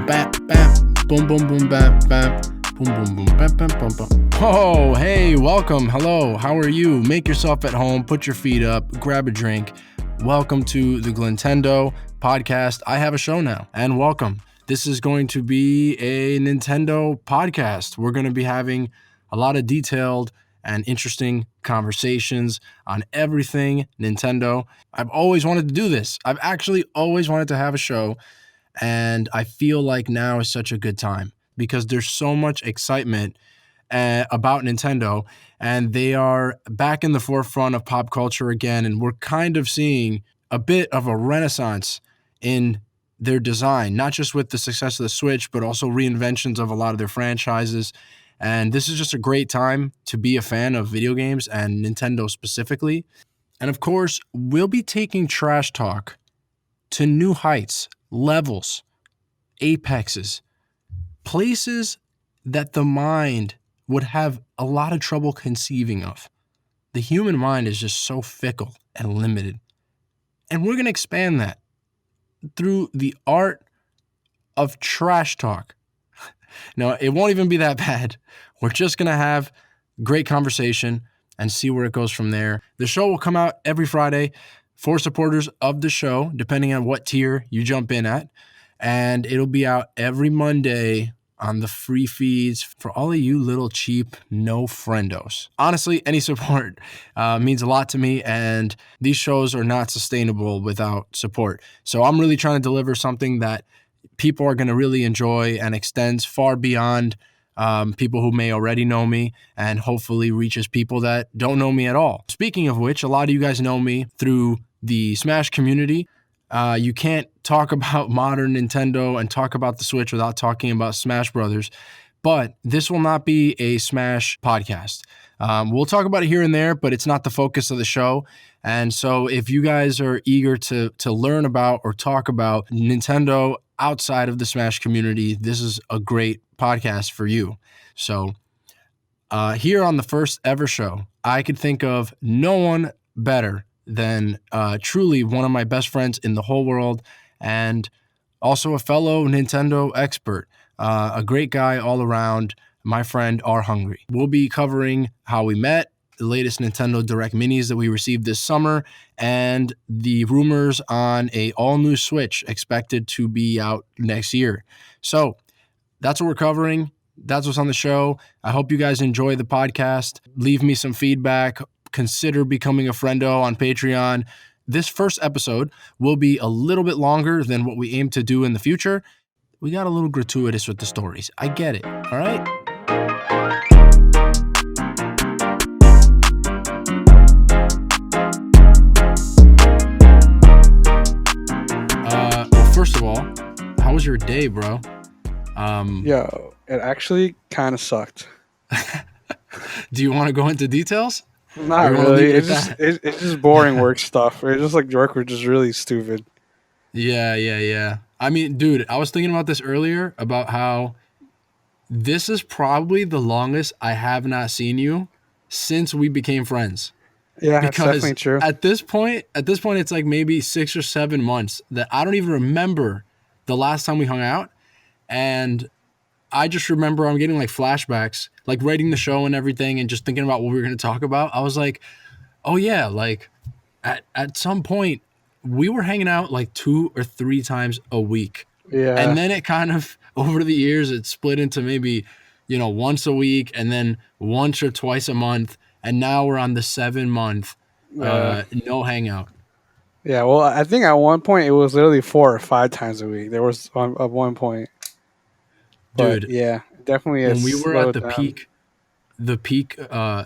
bap, bap, boom, boom, boom, bap, bap, boom, boom, boom, bap, bap, bum, bum. Oh, hey, welcome. Hello, how are you? Make yourself at home, put your feet up, grab a drink. Welcome to the Glentendo Podcast. I have a show now, and welcome. This is going to be a Nintendo podcast. We're going to be having a lot of detailed and interesting conversations on everything Nintendo. I've always wanted to do this. I've actually always wanted to have a show, and I feel like now is such a good time because there's so much excitement about Nintendo, and they are back in the forefront of pop culture again, and we're kind of seeing a bit of a renaissance in their design, not just with the success of the Switch, but also reinventions of a lot of their franchises. And this is just a great time to be a fan of video games and Nintendo specifically. And of course, we'll be taking trash talk to new heights, levels, apexes, places that the mind would have a lot of trouble conceiving of. The human mind is just so fickle and limited. And we're going to expand that through the art of trash talk. No, it won't even be that bad. We're just going to have great conversation and see where it goes from there. The show will come out every Friday for supporters of the show, depending on what tier you jump in at. And it'll be out every Monday on the free feeds for all of you little cheap no friendos. Honestly, any support means a lot to me, and these shows are not sustainable without support. So I'm really trying to deliver something that people are going to really enjoy and extends far beyond people who may already know me, and hopefully reaches people that don't know me at all. Speaking of which, a lot of you guys know me through the Smash community. You can't talk about modern Nintendo and talk about the Switch without talking about Smash Brothers, but this will not be a Smash podcast. We'll talk about it here and there, but it's not the focus of the show. And so if you guys are eager to learn about or talk about Nintendo outside of the Smash community, this is a great podcast for you. So here on the first ever show, I could think of no one better than truly one of my best friends in the whole world, and also a fellow Nintendo expert, a great guy all around, my friend Arhungry. We'll be covering how we met, the latest Nintendo Direct Minis that we received this summer, and the rumors on a all-new Switch expected to be out next year. So that's what we're covering. That's what's on the show. I hope you guys enjoy the podcast. Leave me some feedback. Consider becoming a friendo on Patreon. This first episode will be a little bit longer than what we aim to do in the future. We got a little gratuitous with the stories. I get it. All right? First of all, how was your day, bro? Yo, it actually kind of sucked. Do you want to go into details? Not really. It's just boring work stuff. It's just like work was just really stupid. Yeah. I mean, dude, I was thinking about this earlier about how this is probably the longest I have not seen you since we became friends. Yeah, that's definitely true. At this point, it's like maybe 6 or 7 months that I don't even remember the last time we hung out. And I just remember I'm getting like flashbacks, like writing the show and everything and just thinking about what we were going to talk about. I was like, oh yeah, like at some point we were hanging out like 2 or 3 times a week. Yeah. And then it kind of, over the years, it split into maybe, once a week and then once or twice a month. And now we're on the 7-month no hangout. Yeah, well, I think at one point it was literally 4 or 5 times a week. There was at one point. But, dude, yeah, definitely. When we were at the peak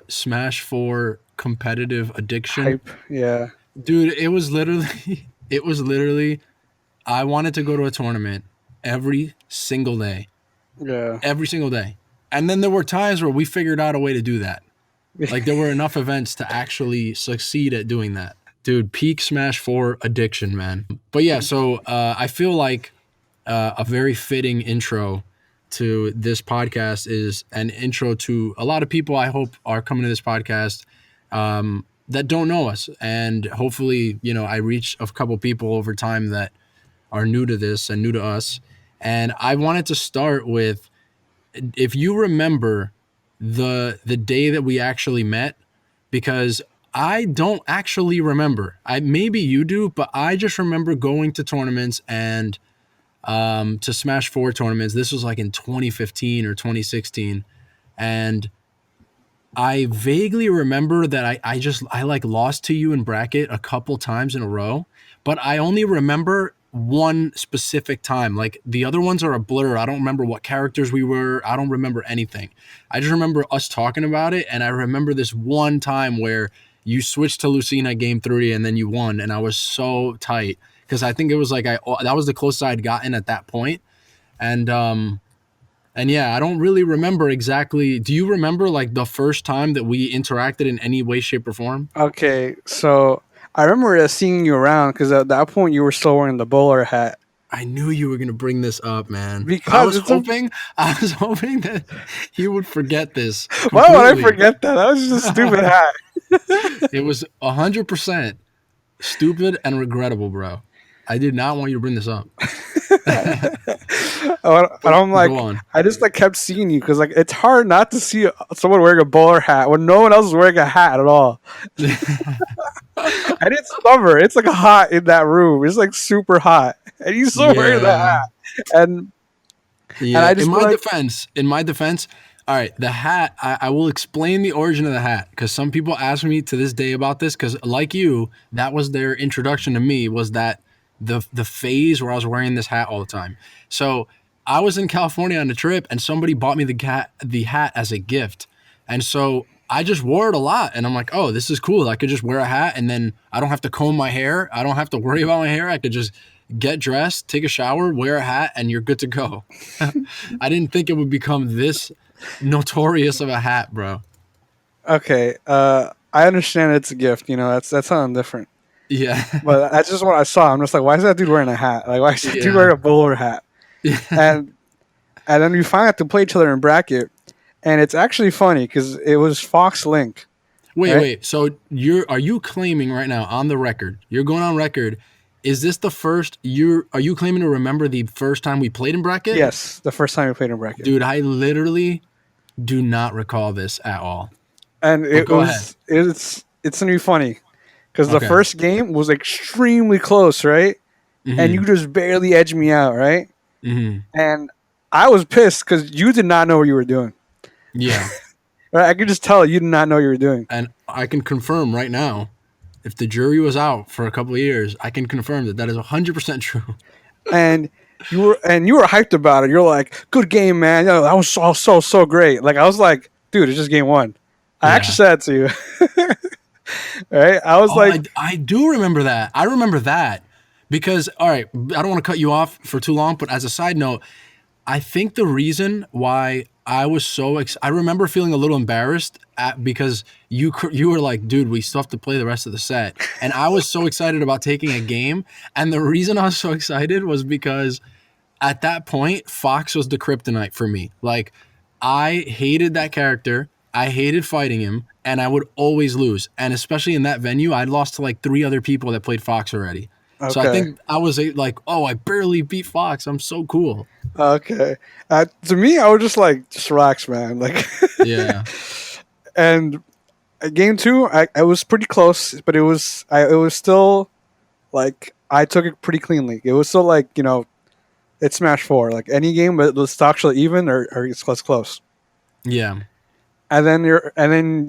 Smash 4 competitive addiction. Hype, yeah. Dude, it was literally, I wanted to go to a tournament every single day. Yeah. Every single day. And then there were times where we figured out a way to do that. Like there were enough events to actually succeed at doing that. Dude, peak Smash 4 addiction, man. But yeah, so I feel like a very fitting intro to this podcast is an intro to a lot of people I hope are coming to this podcast that don't know us. And hopefully, I reach a couple people over time that are new to this and new to us. And I wanted to start with, if you remember the day that we actually met, because I don't actually remember. Maybe you do, but I just remember going to tournaments and to Smash 4 tournaments. This was like in 2015 or 2016. And I vaguely remember that I like lost to you in bracket a couple times in a row, but I only remember one specific time. Like the other ones are a blur. I don't remember what characters we were. I don't remember anything. I just remember us talking about it, and I remember this one time where you switched to Lucina game 3 and then you won, and I was so tight because I think it was like that was the closest I'd gotten at that point. And yeah, I don't really remember exactly. Do you remember like the first time that we interacted in any way, shape, or form? Okay, so I remember seeing you around because at that point you were still wearing the bowler hat. I knew you were gonna bring this up, man. Because I was hoping that you would forget this completely. Why would I forget that? That was just a stupid hat. It was 100% stupid and regrettable, bro. I did not want you to bring this up. And I'm like, I just like kept seeing you because like it's hard not to see someone wearing a bowler hat when no one else is wearing a hat at all. And it's summer; it's like hot in that room. It's like super hot, and you still wearing that hat. And yeah, and in my defense, all right, the hat. I will explain the origin of the hat because some people ask me to this day about this because, like you, that was their introduction to me. Was that the phase where I was wearing this hat all the time? So I was in California on a trip, and somebody bought me the hat as a gift, and so I just wore it a lot. And I'm like, oh, this is cool. I could just wear a hat, and then I don't have to comb my hair. I don't have to worry about my hair. I could just get dressed, take a shower, wear a hat, and you're good to go. I didn't think it would become this notorious of a hat, bro. Okay, I understand it's a gift. You know, that's something different. Yeah. But that's just what I saw. I'm just like, why is that dude wearing a hat? Like, why is that dude wearing a bowler hat? And then we finally have to play each other in bracket, and it's actually funny because it was Fox Link. Wait. So are you claiming right now on the record? You're going on record. Is this the first? Are you claiming to remember the first time we played in bracket? Yes, the first time we played in bracket. Dude, I literally do not recall this at all. And it's gonna be funny because the first game was extremely close, right? Mm-hmm. And you just barely edged me out, right? Mm-hmm. And I was pissed because you did not know what you were doing. Yeah. Right? I could just tell you did not know what you were doing. And I can confirm right now, if the jury was out for a couple of years, I can confirm that is 100% true. And you were hyped about it. You're like, good game, man. You know, that was so great. Like I was like, dude, it's just game one. I actually said it to you. Right? I was like, I do remember that. I remember that because, all right, I don't want to cut you off for too long, but as a side note, I think the reason why I was so I remember feeling a little embarrassed because you were like, dude, we still have to play the rest of the set. And I was so excited about taking a game. And the reason I was so excited was because at that point, Fox was the kryptonite for me. Like, I hated that character. I hated fighting him, and I would always lose. And especially in that venue, I'd lost to like 3 other people that played Fox already. Okay. So I think I was like, oh, I barely beat Fox. I'm so cool. Okay. To me, I was just relax, man. Like, yeah. And game 2, I was pretty close, but it was still like I took it pretty cleanly. It was still like, you know, it's Smash 4. Like any game, but it's actually even or it's close. Yeah. And then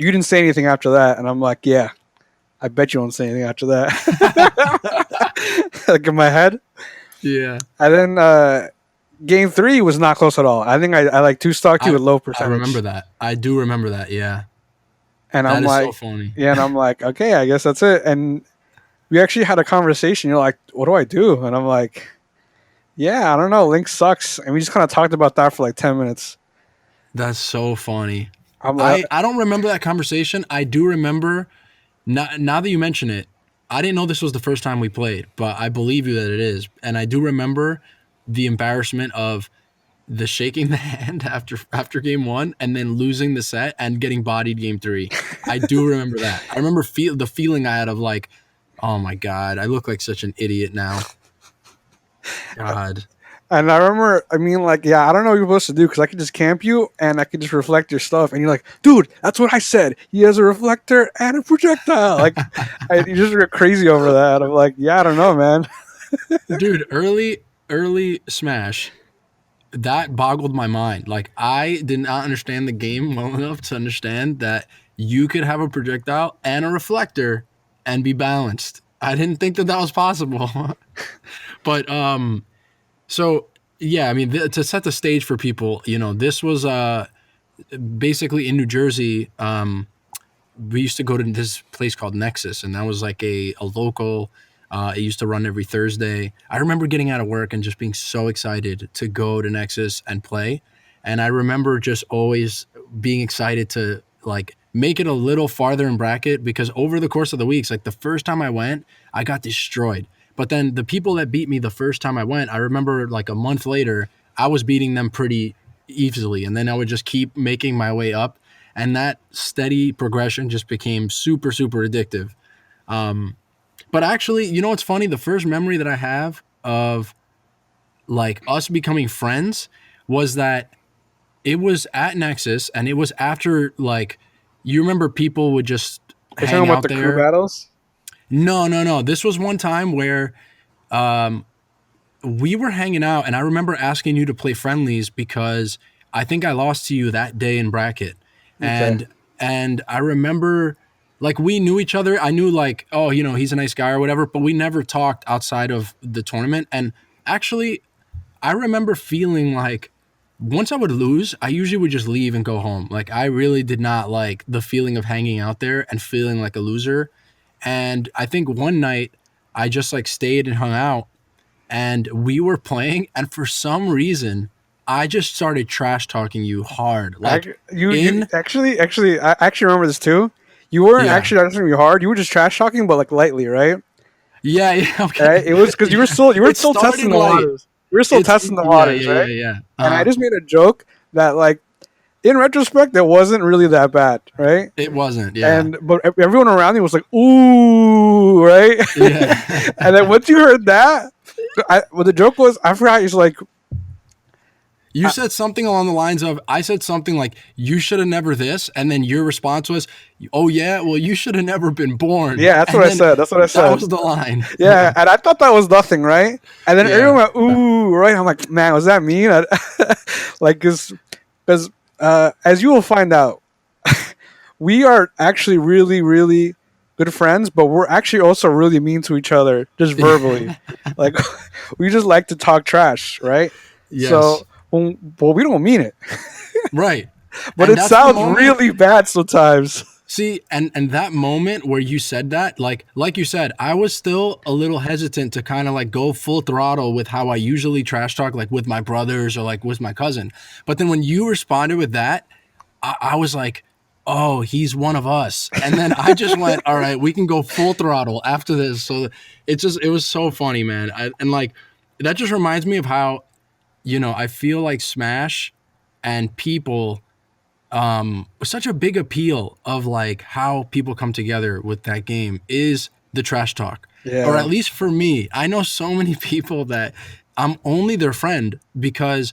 you didn't say anything after that, and I'm like, yeah, I bet you won't say anything after that. Like in my head. Yeah. And then game 3 was not close at all. I think I like 2-stocked you with low percentage. I remember that. I do remember that. Yeah. And I'm like, so funny. Yeah, and I'm like, okay, I guess that's it. And we actually had a conversation. You're like, what do I do? And I'm like, yeah, I don't know. Link sucks. And we just kind of talked about that for like 10 minutes. That's so funny. Like, I don't remember that conversation. I do remember, now that you mention it, I didn't know this was the first time we played, but I believe you that it is. And I do remember the embarrassment of the shaking the hand after game 1 and then losing the set and getting bodied game 3. I do remember that. I remember the feeling I had of like, oh my God, I look like such an idiot now. God. And I remember, I mean, like, yeah, I don't know what you're supposed to do because I could just camp you and I could just reflect your stuff. And you're like, dude, that's what I said. He has a reflector and a projectile. Like, you just get crazy over that. I'm like, yeah, I don't know, man. Dude, early Smash, that boggled my mind. Like I did not understand the game well enough to understand that you could have a projectile and a reflector and be balanced. I didn't think that that was possible. But so yeah, I mean to set the stage for people, you know, this was basically in New Jersey. We used to go to this place called Nexus, and that was like a local. It used to run every Thursday. I remember getting out of work and just being so excited to go to Nexus and play. And I remember just always being excited to like make it a little farther in bracket because over the course of the weeks, like the first time I went, I got destroyed. But then the people that beat me the first time I went, I remember like a month later, I was beating them pretty easily. And then I would just keep making my way up and that steady progression just became super super addictive. But actually, you know what's funny? The first memory that I have of like us becoming friends was that it was at Nexus and it was after like you remember people would just You're talking hang about out the crew there. battles? No. This was one time where we were hanging out and I remember asking you to play friendlies because I think I lost to you that day in bracket. Okay. And I remember like we knew each other. I knew like, oh, you know, he's a nice guy or whatever, but we never talked outside of the tournament. And actually I remember feeling like once I would lose, I usually would just leave and go home. Like I really did not like the feeling of hanging out there and feeling like a loser. And I think one night I just like stayed and hung out and we were playing and for some reason I just started trash talking you hard. Like You in I actually remember this too. You weren't yeah. actually asking me hard. You were just trash talking, but like lightly, right? Yeah, Right. okay. It was because Yeah. you were It still testing started the light. waters. You were still testing the waters, right? Yeah. And I just made a joke that, like, in retrospect, it wasn't really that bad, right? It wasn't, yeah. And but everyone around me was like, "Ooh," right? Yeah. And then once you heard that, well, the joke was, I forgot. He's like, You said something along the lines of, I said something like, you should have never this. And then your response was, oh, yeah, well, you should have never been born. "Yeah, that's And what I then said. That's what I said." that was the line. Yeah, and I thought that was nothing, right? And then everyone Yeah. went, "Ooh," right? I'm like, "Man, was that mean?" Like, because as you will find out, we are actually really, really good friends, but we're actually also really mean to each other, just verbally. Like, we just like to talk trash, right? Yes. So, well, we don't mean it, Right. but And it that's the sounds moment. really bad sometimes. See, and that moment where you said that, like you said, I was still a little hesitant to kind of like go full throttle with how I usually trash talk, like with my brothers or like with my cousin. But then when you responded with that, I was like, oh, he's one of us. And then I just went, all right, we can go full throttle after this. So it was so funny, man. And like, that just reminds me of how, you know, I feel like Smash and people, such a big appeal of like how people come together with that game is the trash talk. Or Yeah, at least for me, I know so many people that I'm only their friend because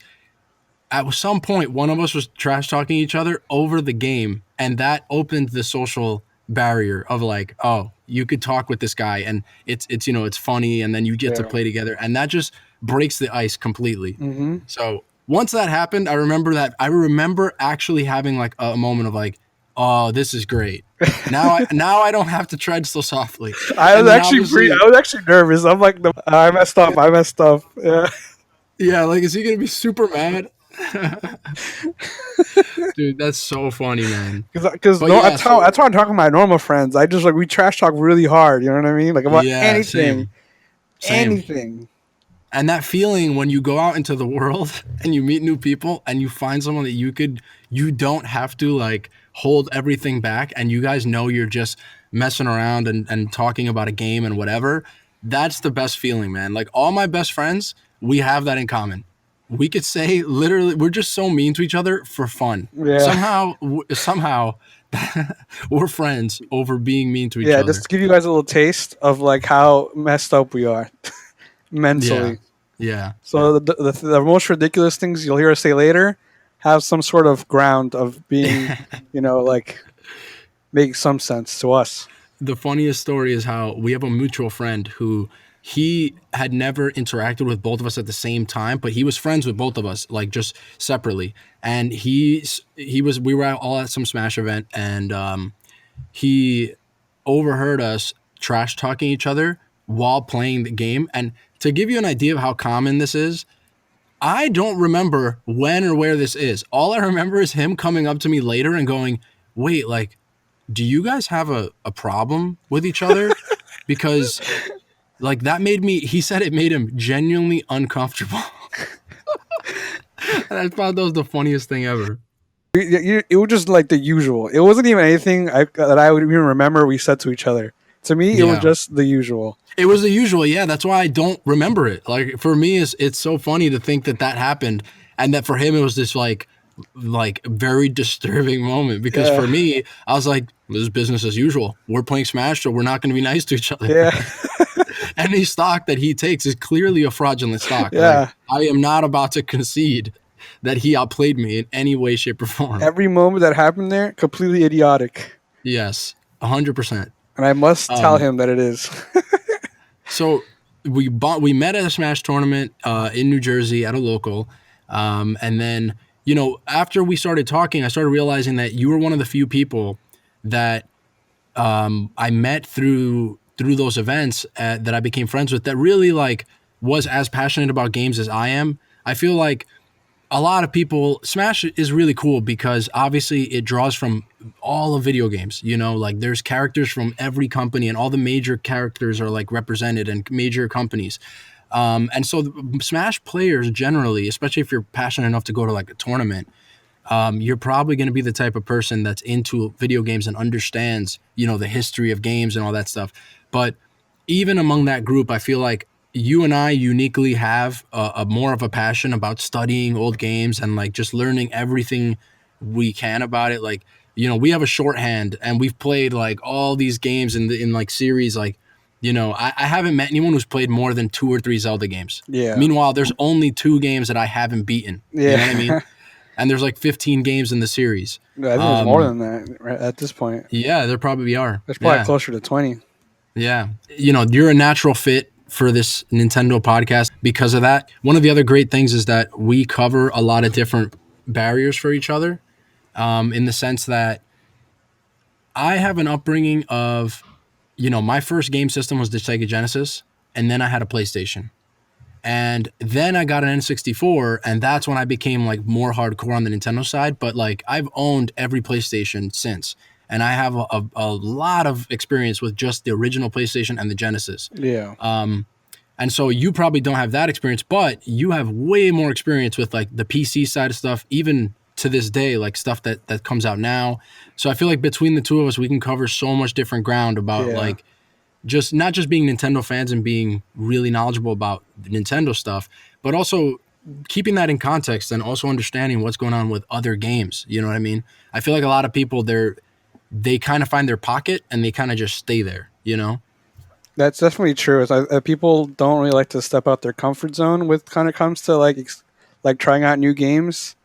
at some point one of us was trash talking each other over the game and that opened the social barrier of like, oh, you could talk with this guy and it's you know it's funny and then you get to yeah. play together and that just breaks the ice completely. Hmm. So once that happened, I remember actually having like a moment of like, oh, this is great. Now I don't have to tread so softly. And then obviously, I was actually nervous. I'm like, "No, I messed up. I messed up." Yeah. yeah, like is he gonna be super mad? Dude, that's so funny, man. Because But no, yeah, that's so why I'm talking to my normal friends. I just like we trash talk really hard. You know what I mean? Like about yeah, anything, same. anything. And that feeling when you go out into the world and you meet new people and you find someone that you don't have to like hold everything back and you guys know you're just messing around and talking about a game and whatever. That's the best feeling, man. Like all my best friends, we have that in common. We could say literally, we're just so mean to each other for fun. Yeah, Somehow, we're friends over being mean to each yeah. Just other. to give you guys a little taste of like how messed up we are Yeah. mentally. Yeah. So the most ridiculous things you'll hear us say later have some sort of ground of being, like make some sense to us. The funniest story is how we have a mutual friend who he had never interacted with both of us at the same time, but he was friends with both of us, like just separately. And we were all at some Smash event, and he overheard us trash talking each other while playing the game. And to give you an idea of how common this is, I don't remember when or where this is. All I remember is him coming up to me later and going, wait, like, do you guys have a problem with each other? Because like he said it made him genuinely uncomfortable. And I thought that was the funniest thing ever. It was just like the usual. It wasn't even anything that I would even remember we said to each other. To me, it was just the usual. It was the usual, yeah. That's why I don't remember it. Like for me, it's so funny to think that happened, and that for him it was this like very disturbing moment. Because for me, I was like, this is business as usual. We're playing Smash, so we're not going to be nice to each other. Yeah. Any stock that he takes is clearly a fraudulent stock. Yeah. Like, I am not about to concede that he outplayed me in any way, shape, or form. Every moment that happened there, completely idiotic. Yes, 100%. And I must tell him that it is. So we met at a Smash tournament in New Jersey at a local, and then after we started talking, I started realizing that you were one of the few people that I met through those events that I became friends with that really like was as passionate about games as I am. I feel like a lot of people, Smash is really cool because obviously it draws from all of video games, like there's characters from every company and all the major characters are like represented in major companies. And so Smash players generally, especially if you're passionate enough to go to like a tournament, you're probably going to be the type of person that's into video games and understands, the history of games and all that stuff. But even among that group, I feel like you and I uniquely have a more of a passion about studying old games and like just learning everything we can about it. Like, we have a shorthand and we've played like all these games in like series. Like, I haven't met anyone who's played more than 2 or 3 Zelda games. Yeah. Meanwhile, there's only 2 games that I haven't beaten. Yeah. You know what I mean? And there's like 15 games in the series. I think there's more than that right at this point. Yeah, there probably are. There's probably closer to 20. Yeah. You're a natural fit for this Nintendo podcast because of that. One of the other great things is that we cover a lot of different barriers for each other, in the sense that I have an upbringing of, my first game system was the Sega Genesis, and then I had a PlayStation. And then I got an N64, and that's when I became like more hardcore on the Nintendo side. But like I've owned every PlayStation since, and I have a lot of experience with just the original PlayStation and the Genesis. Yeah. And so you probably don't have that experience, but you have way more experience with like the PC side of stuff, even to this day, like stuff that comes out now. So I feel like between the two of us, we can cover so much different ground about like just not just being Nintendo fans and being really knowledgeable about the Nintendo stuff, but also keeping that in context and also understanding what's going on with other games. You know what I mean? I feel like a lot of people they kind of find their pocket and they kind of just stay there, That's definitely true. People don't really like to step out their comfort zone when it kind of comes to like trying out new games,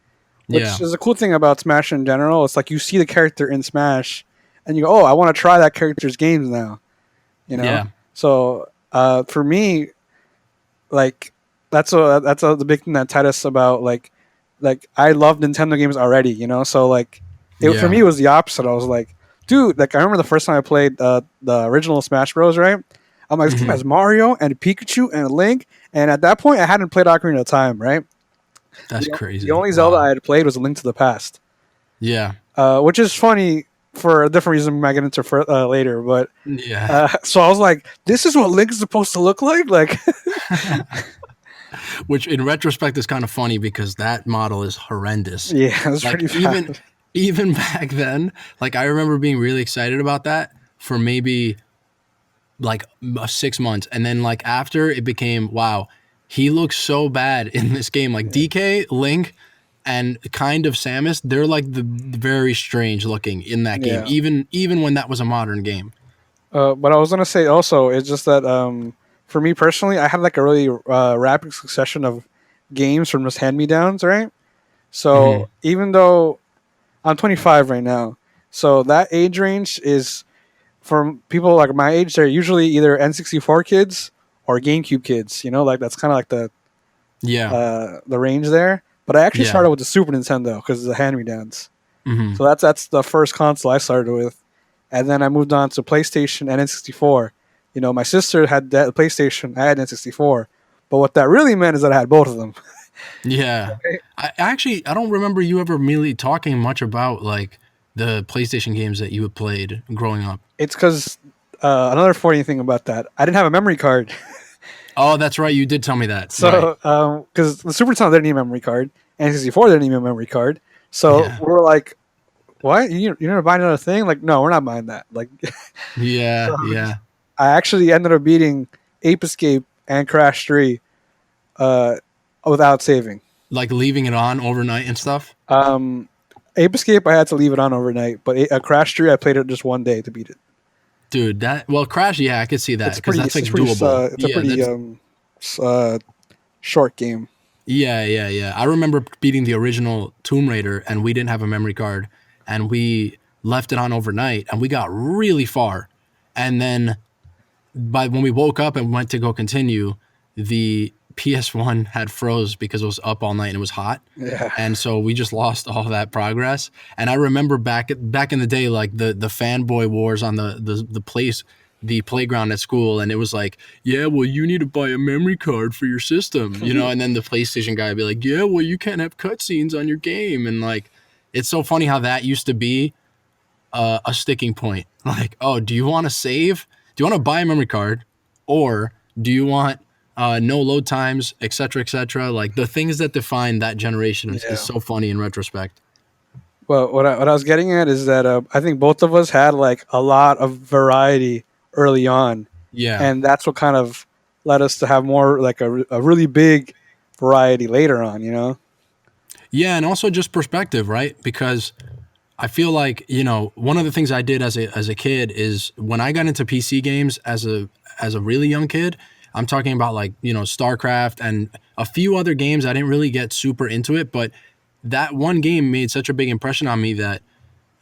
which is a cool thing about Smash in general. It's like you see the character in Smash and you go, oh, I want to try that character's games now. Yeah. So for me, like that's the big thing that tied us about like I love Nintendo games already, So like for me it was the opposite. I was like, dude, like I remember the first time I played the original Smash Bros. Right? I'm like, this game has Mario and Pikachu and Link, and at that point I hadn't played Ocarina of Time, right? That's crazy. The only Zelda I had played was A Link to the Past. Yeah. Which is funny for a different reason we might get into later, but so I was like, this is what Link is supposed to look like. Which in retrospect is kind of funny because that model is horrendous. Yeah, it was like, pretty bad. Even back then, like I remember being really excited about that for maybe like 6 months, and then like after it became, wow, he looks so bad in this game. Like DK, Link, and kind of Samus, they're like the very strange looking in that game, even when that was a modern game. But I was gonna say also, it's just that for me personally, I had like a really rapid succession of games from just hand me downs, right? Hmm. So even though I'm 25 right now, so that age range is for people like my age. They're usually either N64 kids or GameCube kids. You know, like that's kind of like Yeah. the range there. But I actually Yeah. started with the Super Nintendo because of the hand me downs. Hmm. So that's the first console I started with, and then I moved on to PlayStation and N64. You know, my sister had that PlayStation, I had N64, but what that really meant is that I had both of them. Yeah. I don't remember you ever really talking much about like the PlayStation games that you had played growing up. It's because another funny thing about that, I didn't have a memory card. Oh, that's right. You did tell me that. Right. So, because the Super Nintendo didn't need a memory card, N64 didn't need a memory card. So Yeah. we were like, "What? You're gonna buy another thing?" Like, no, we're not buying that. Like, Yeah. so Yeah. I actually ended up beating Ape Escape and Crash 3 uh, without saving. Like leaving it on overnight and stuff. Um, Ape Escape, I had to leave it on overnight, but Crash 3, I played it just one day to beat it. Dude, Crash, yeah, I could see that because that's like It's pretty, doable. it's a Yeah, pretty that's uh, short game. yeah. I remember beating the original Tomb Raider and we didn't have a memory card and we left it on overnight and we got really far. And then by when we woke up and went to go continue, the PS1 had froze because it was up all night and it was hot. Yeah, And so we just lost all that progress. And I remember back in the day, like the fanboy wars on the playground at school, and it was like, yeah, well, you need to buy a memory card for your system, you know. And then the PlayStation guy would be like, yeah, well, you can't have cutscenes on your game, and like, it's so funny how that used to be a sticking point. Like, oh, do you want to save? Do you want to buy a memory card, or do you want no load times, et cetera, et cetera? Like the things that define that generation is yeah. so funny in retrospect. Well, what I was getting at is that I think both of us had like a lot of variety early on, Yeah. and that's what kind of led us to have more like a really big variety later on. You know? Yeah, and also just perspective, right? Because I feel like, you know, one of the things I did as a kid is when I got into PC games as a really young kid, I'm talking about like, you know, StarCraft and a few other games. I didn't really get super into it, but that one game made such a big impression on me that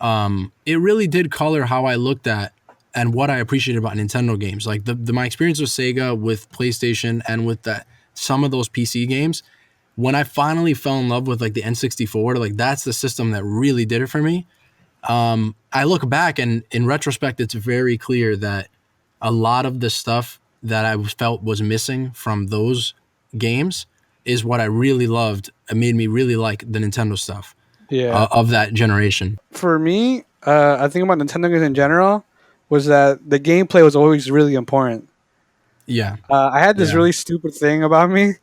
it really did color how I looked at and what I appreciated about Nintendo games. Like my experience with Sega, with PlayStation, and with that some of those PC games. When I finally fell in love with like the N64, like that's the system that really did it for me. I look back and in retrospect, it's very clear that a lot of the stuff that I felt was missing from those games is what I really loved. It made me really like the Nintendo stuff Yeah. of that generation. For me, I think about Nintendo games in general was that the gameplay was always really important. Yeah, I had this yeah, really stupid thing about me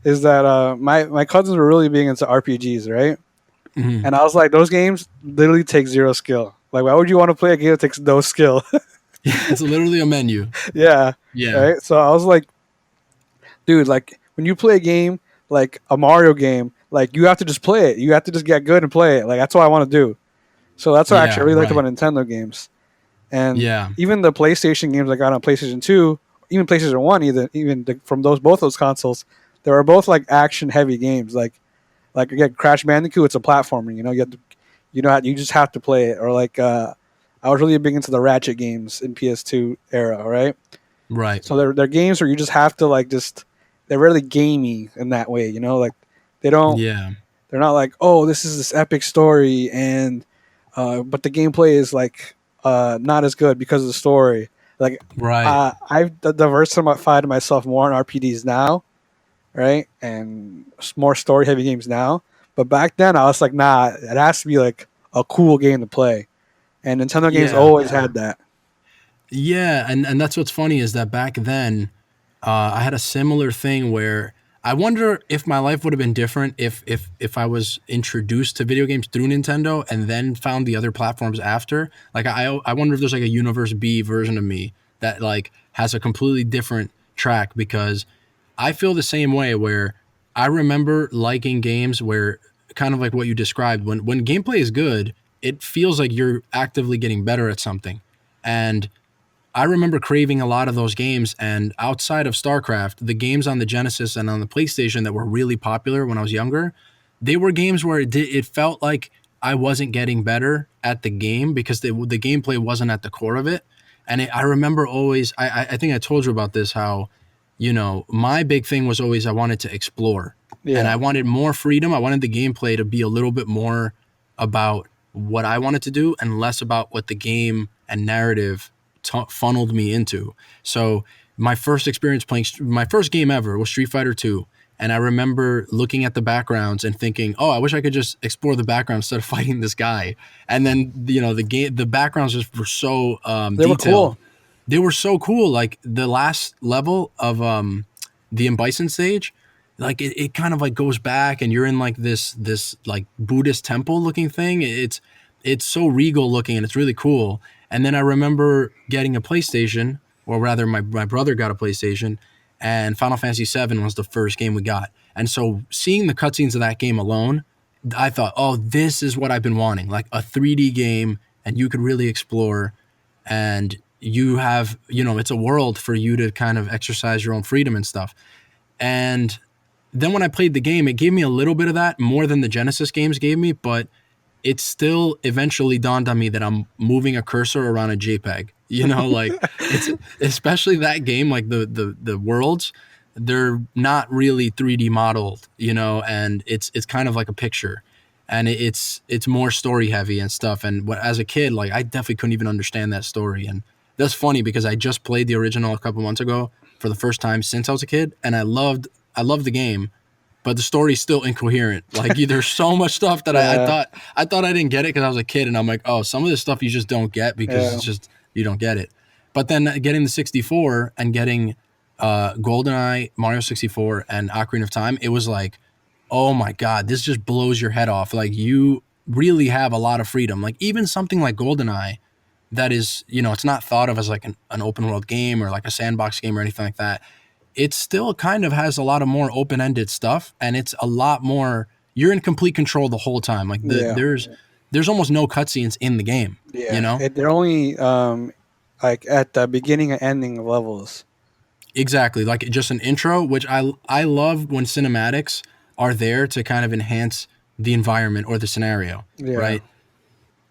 is that my cousins were really big into RPGs, right? hmm And I was like, those games literally take zero skill. Like, why would you want to play a game that takes no skill? yeah. It's literally a menu. Yeah, Yeah, right. So I was like, dude, like when you play a game like a Mario game, like you have to just play it. You have to just get good and play it. Like that's what I want to do. So that's what actually I yeah, really liked right. about Nintendo games. And Yeah, even the PlayStation games I got on PlayStation 2, even PlayStation 1, from both those consoles, they were both like action heavy games. Like again, Crash Bandicoot, it's a platformer. You know, you just have to play it. Or like I was really big into the Ratchet games in PS2 era. Right. right. So they're games where you just have to like just they're really gamey in that way. You know, like they don't Yeah, they're not like, oh, this is this epic story, and but the gameplay is like not as good because of the story. Like right. I've diversified myself more in RPGs now, right, and more story heavy games now. But back then, I was like, nah, it has to be like a cool game to play, and Nintendo games Yeah, always had that. yeah. And that's what's funny is that back then, I had a similar thing where I wonder if my life would have been different if I was introduced to video games through Nintendo and then found the other platforms after. Like I wonder if there's like a Universe B version of me that like has a completely different track because I feel the same way where I remember liking games where kind of like what you described when gameplay is good, it feels like you're actively getting better at something. And I remember craving a lot of those games. And outside of StarCraft, the games on the Genesis and on the PlayStation that were really popular when I was younger, they were games where it felt like I wasn't getting better at the game because the gameplay wasn't at the core of it. And I remember always, I think I told you about this, how, my big thing was always I wanted to explore. And Yeah. I wanted more freedom. I wanted the gameplay to be a little bit more about what I wanted to do and less about what the game and narrative funneled me into. So my first experience playing, my first game ever was Street Fighter 2. And I remember looking at the backgrounds and thinking, oh, I wish I could just explore the background instead of fighting this guy. And then, the backgrounds just were so They were detailed. cool. They were so cool. Like the last level of the Bison stage, like it kind of like goes back and you're in like this like Buddhist temple looking thing. It's so regal looking and it's really cool. And then I remember getting a PlayStation, or rather my brother got a PlayStation, and Final Fantasy VII was the first game we got. And so seeing the cutscenes of that game alone, I thought, oh, this is what I've been wanting, like a 3D game, and you could really explore, and you have, it's a world for you to kind of exercise your own freedom and stuff. And then when I played the game, it gave me a little bit of that, more than the Genesis games gave me, but it still eventually dawned on me that I'm moving a cursor around a JPEG. Like it's especially that game, like the worlds, they're not really 3D modeled, and it's kind of like a picture, and it's more story heavy and stuff. And as a kid, like I definitely couldn't even understand that story. And that's funny because I just played the original a couple months ago for the first time since I was a kid, and I loved the game, but the story's still incoherent. Like there's so much stuff that I Yeah. thought I didn't get it because I was a kid, and I'm like, oh, some of this stuff you just don't get because Yeah. it's just you don't get it. But then getting the 64 and getting GoldenEye, Mario 64, and Ocarina of Time, it was like, oh my god, this just blows your head off. Like you really have a lot of freedom. Like even something like GoldenEye, that is, it's not thought of as like an open world game or like a sandbox game or anything like that. It still kind of has a lot of more open-ended stuff, and it's a lot more, you're in complete control the whole time. Like Yeah. there's almost no cutscenes in the game, Yeah. They're only like at the beginning and ending of levels. Exactly, like just an intro, which I love when cinematics are there to kind of enhance the environment or the scenario, Yeah. right?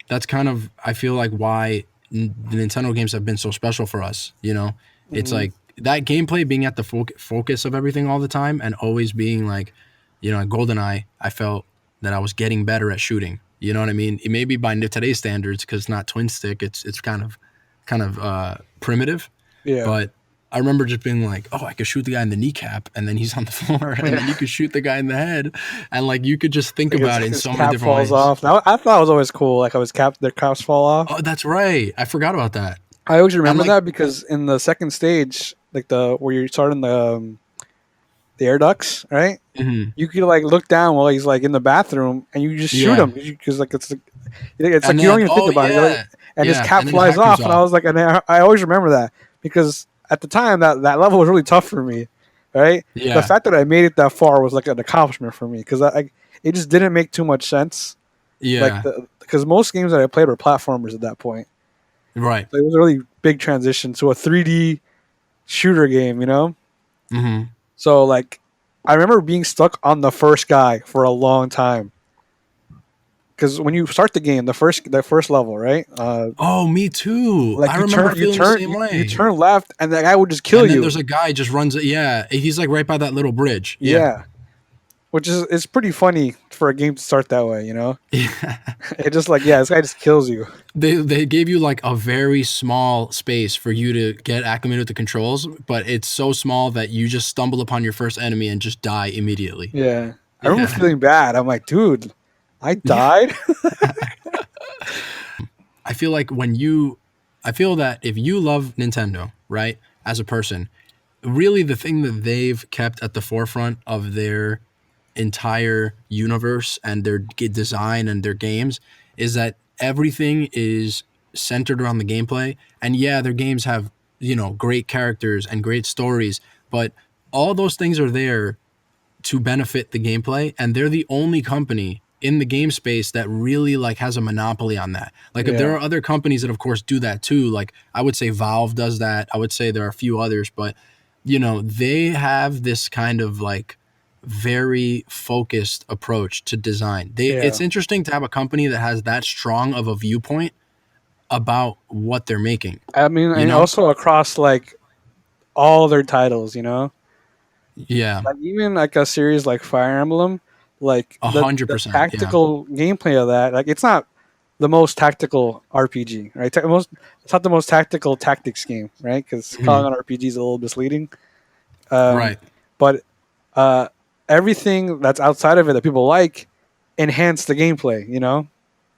That's kind of, I feel like, why the Nintendo games have been so special for us. It's Mhm. like that gameplay being at the focus of everything all the time, and always being like, at GoldenEye, I felt that I was getting better at shooting. You know what I mean? It may be by today's standards because it's not twin stick. It's kind of primitive, Yeah. but I remember just being like, oh, I could shoot the guy in the kneecap and then he's on the floor, and then you could shoot the guy in the head, and like you could just think Like about it in his so many cap different falls ways. off. Now, I thought it was always cool. Like how their caps fall off. Oh, that's right. I forgot about that. I always remember like- that because in the second stage, like where you start in the air ducts, right? Mhm. You could like look down while he's like in the bathroom, and you just shoot Yeah. him because like it's like And you don't then- even think about it. You're like, and his cap and then flies hat comes off, and I was like, and I always remember that because at the time that level was really tough for me, right? Yeah. The fact that I made it that far was like an accomplishment for me because it just didn't make too much sense. Yeah. Like because most games that I played were platformers at that point. Right. So it was a really big transition to a 3D shooter game, Mm-hmm. So like, I remember being stuck on the first guy for a long time. Because when you start the game, the first level, right? Oh, me too. Like I you remember turn, feeling the same way. you turn left, and that guy would just kill and then you. there's a guy just runs. Yeah, he's like right by that little bridge. Yeah. Which is it's pretty funny for a game to start that way, Yeah. It's just like, yeah, this guy just kills you. They gave you like a very small space for you to get acclimated with the controls, but it's so small that you just stumble upon your first enemy and just die immediately. Yeah. I remember Yeah. feeling bad. I'm like, dude, I died. I feel like I feel that if you love Nintendo, right, as a person, really the thing that they've kept at the forefront of their entire universe and their design and their games is that everything is centered around the gameplay. And yeah, their games have, great characters and great stories, but all those things are there to benefit the gameplay. And they're the only company in the game space that really like has a monopoly on that. Like if there are other companies that of course do that too, like I would say Valve does that. I would say there are a few others, but you know, they have this kind of like very focused approach to design. It's interesting to have a company that has that strong of a viewpoint about what they're making. I mean, You and know? also across like all their titles, you know, Yeah. like even like a series like Fire Emblem, like the 100%. Yeah. tactical gameplay of that, like it's not the most tactical RPG, right? It's not the most tactical tactics game, right? Because Mhm. calling it RPG is a little misleading. Um, Right. but uh, everything that's outside of it that people like enhance the gameplay, you know?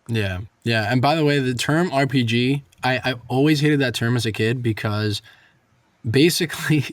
Yeah. Yeah. And by the way, the term RPG, I always hated that term as a kid because basically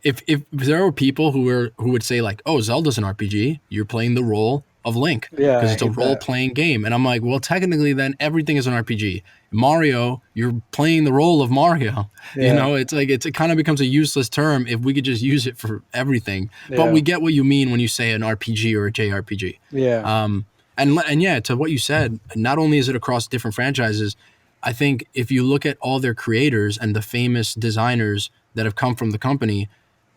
if there were people who would say like, oh, Zelda's an RPG, you're playing the role of Link Yeah, because I it's a hate that. role-playing game. And I'm like, well, technically then everything is an RPG. Mario, you're playing the role of Mario. You Yeah, know, it's like it kind of becomes a useless term if we could just use it for everything. But yeah, we get what you mean when you say an RPG or a JRPG. yeah, um and yeah, to what you said, not only is it across different franchises, I think if you look at all their creators and the famous designers that have come from the company,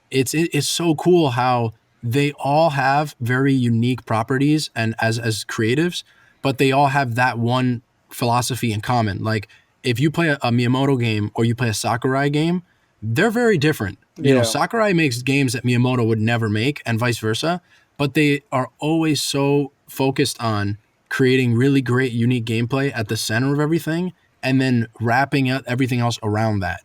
it's so cool how they all have very unique properties and as creatives, but they all have that one philosophy in common. Like if you play a Miyamoto game or you play a Sakurai game, they're very different. You know, yeah, Sakurai makes games that Miyamoto would never make and vice versa, but they are always so focused on creating really great unique gameplay at the center of everything and then wrapping up everything else around that,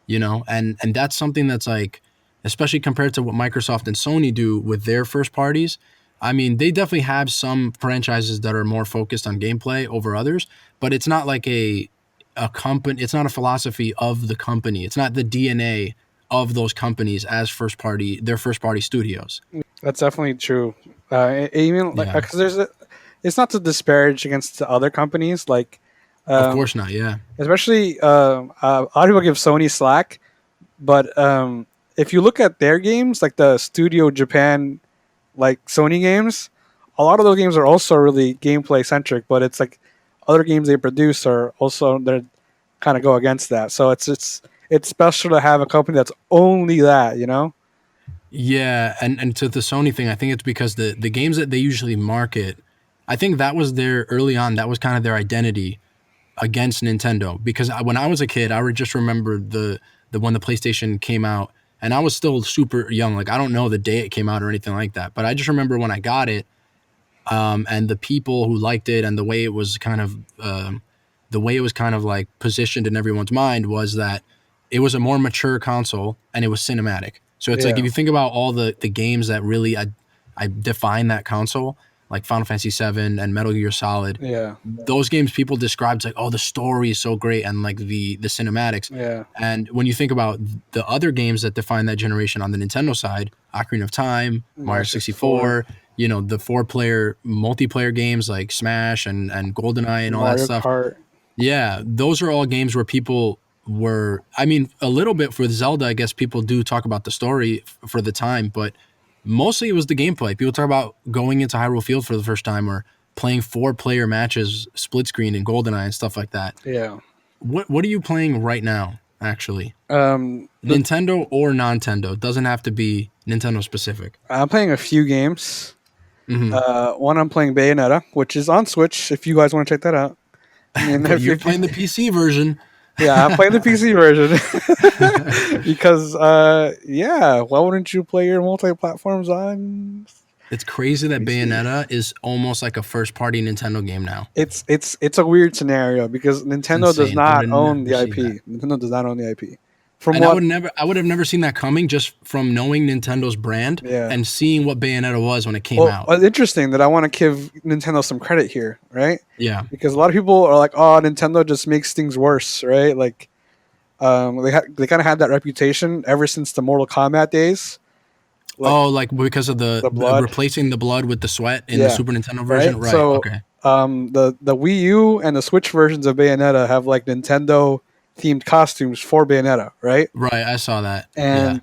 you know? And that's something that's like, especially compared to what Microsoft and Sony do with their first parties. I mean, they definitely have some franchises that are more focused on gameplay over others, but it's not like a company, it's not a philosophy of the company. It's not the DNA of those companies as their first party studios. that's definitely true. Even like Yeah. because it's not to disparage against the other companies, like Of um, course not. Yeah. especially a lot of people give Sony slack, but if you look at their games, like the Studio Japan, like Sony games, a lot of those games are also really gameplay centric, but it's like other games they produce are also they're kind of go against that. So it's special to have a company that's only that, you know? Yeah, and to the Sony thing, I think it's because the games that they usually market, I think that was their early on, that was kind of their identity against Nintendo. Because when I was a kid, I would just remember the when the PlayStation came out, and I was still super young. Like I don't know the day it came out or anything like that, but I just remember when I got it, and the people who liked it and the way it was kind of like positioned in everyone's mind was that it was a more mature console and it was cinematic. So it's like Yeah, if you think about all the games that really I define that console, like Final Fantasy VII and Metal Gear Solid, yeah, those games people described like, oh, the story is so great and like the cinematics. yeah. And when you think about the other games that define that generation on the Nintendo side, Ocarina of Time, Mario Mario 64, 64, you know, the 4-player multiplayer games like Smash and GoldenEye and all that Mario stuff. Kart. Yeah, those are all games where people were, I mean, a little bit for Zelda, I guess people do talk about the story for the time, but mostly it was the gameplay. People talk about going into Hyrule Field for the first time or playing 4-player matches, split screen in GoldenEye and stuff like that. Yeah. What are you playing right now, actually? The Nintendo or non-Nintendo? It doesn't have to be Nintendo specific. I'm playing a few games. Hmm. One I'm playing Bayonetta, which is on Switch. If you guys want to check that out. I mean, But you're playing the PC version. yeah, I'm playing the PC version because yeah, why wouldn't you play your multi platforms on? It's crazy that PC? Bayonetta is almost like a first-party Nintendo game now. It's a weird scenario because It's Nintendo does insane. I would not have own never the seen that. IP. Nintendo does not own the IP. From And what? I would have never seen that coming just from knowing Nintendo's brand Yeah. and seeing what Bayonetta was when it came Well, out. it's interesting that I want to give Nintendo some credit here, right? Yeah. Because a lot of people are like, "Oh, Nintendo just makes things worse," right? Like, they kind of had that reputation ever since the Mortal Kombat days. Like Oh, like because of the blood, replacing the blood with the sweat in the yeah, Super Nintendo version? right. Right. So, Okay. the Wii U and the Switch versions of Bayonetta have like Nintendo themed costumes for Bayonetta, right? Right. I saw that. Yeah. And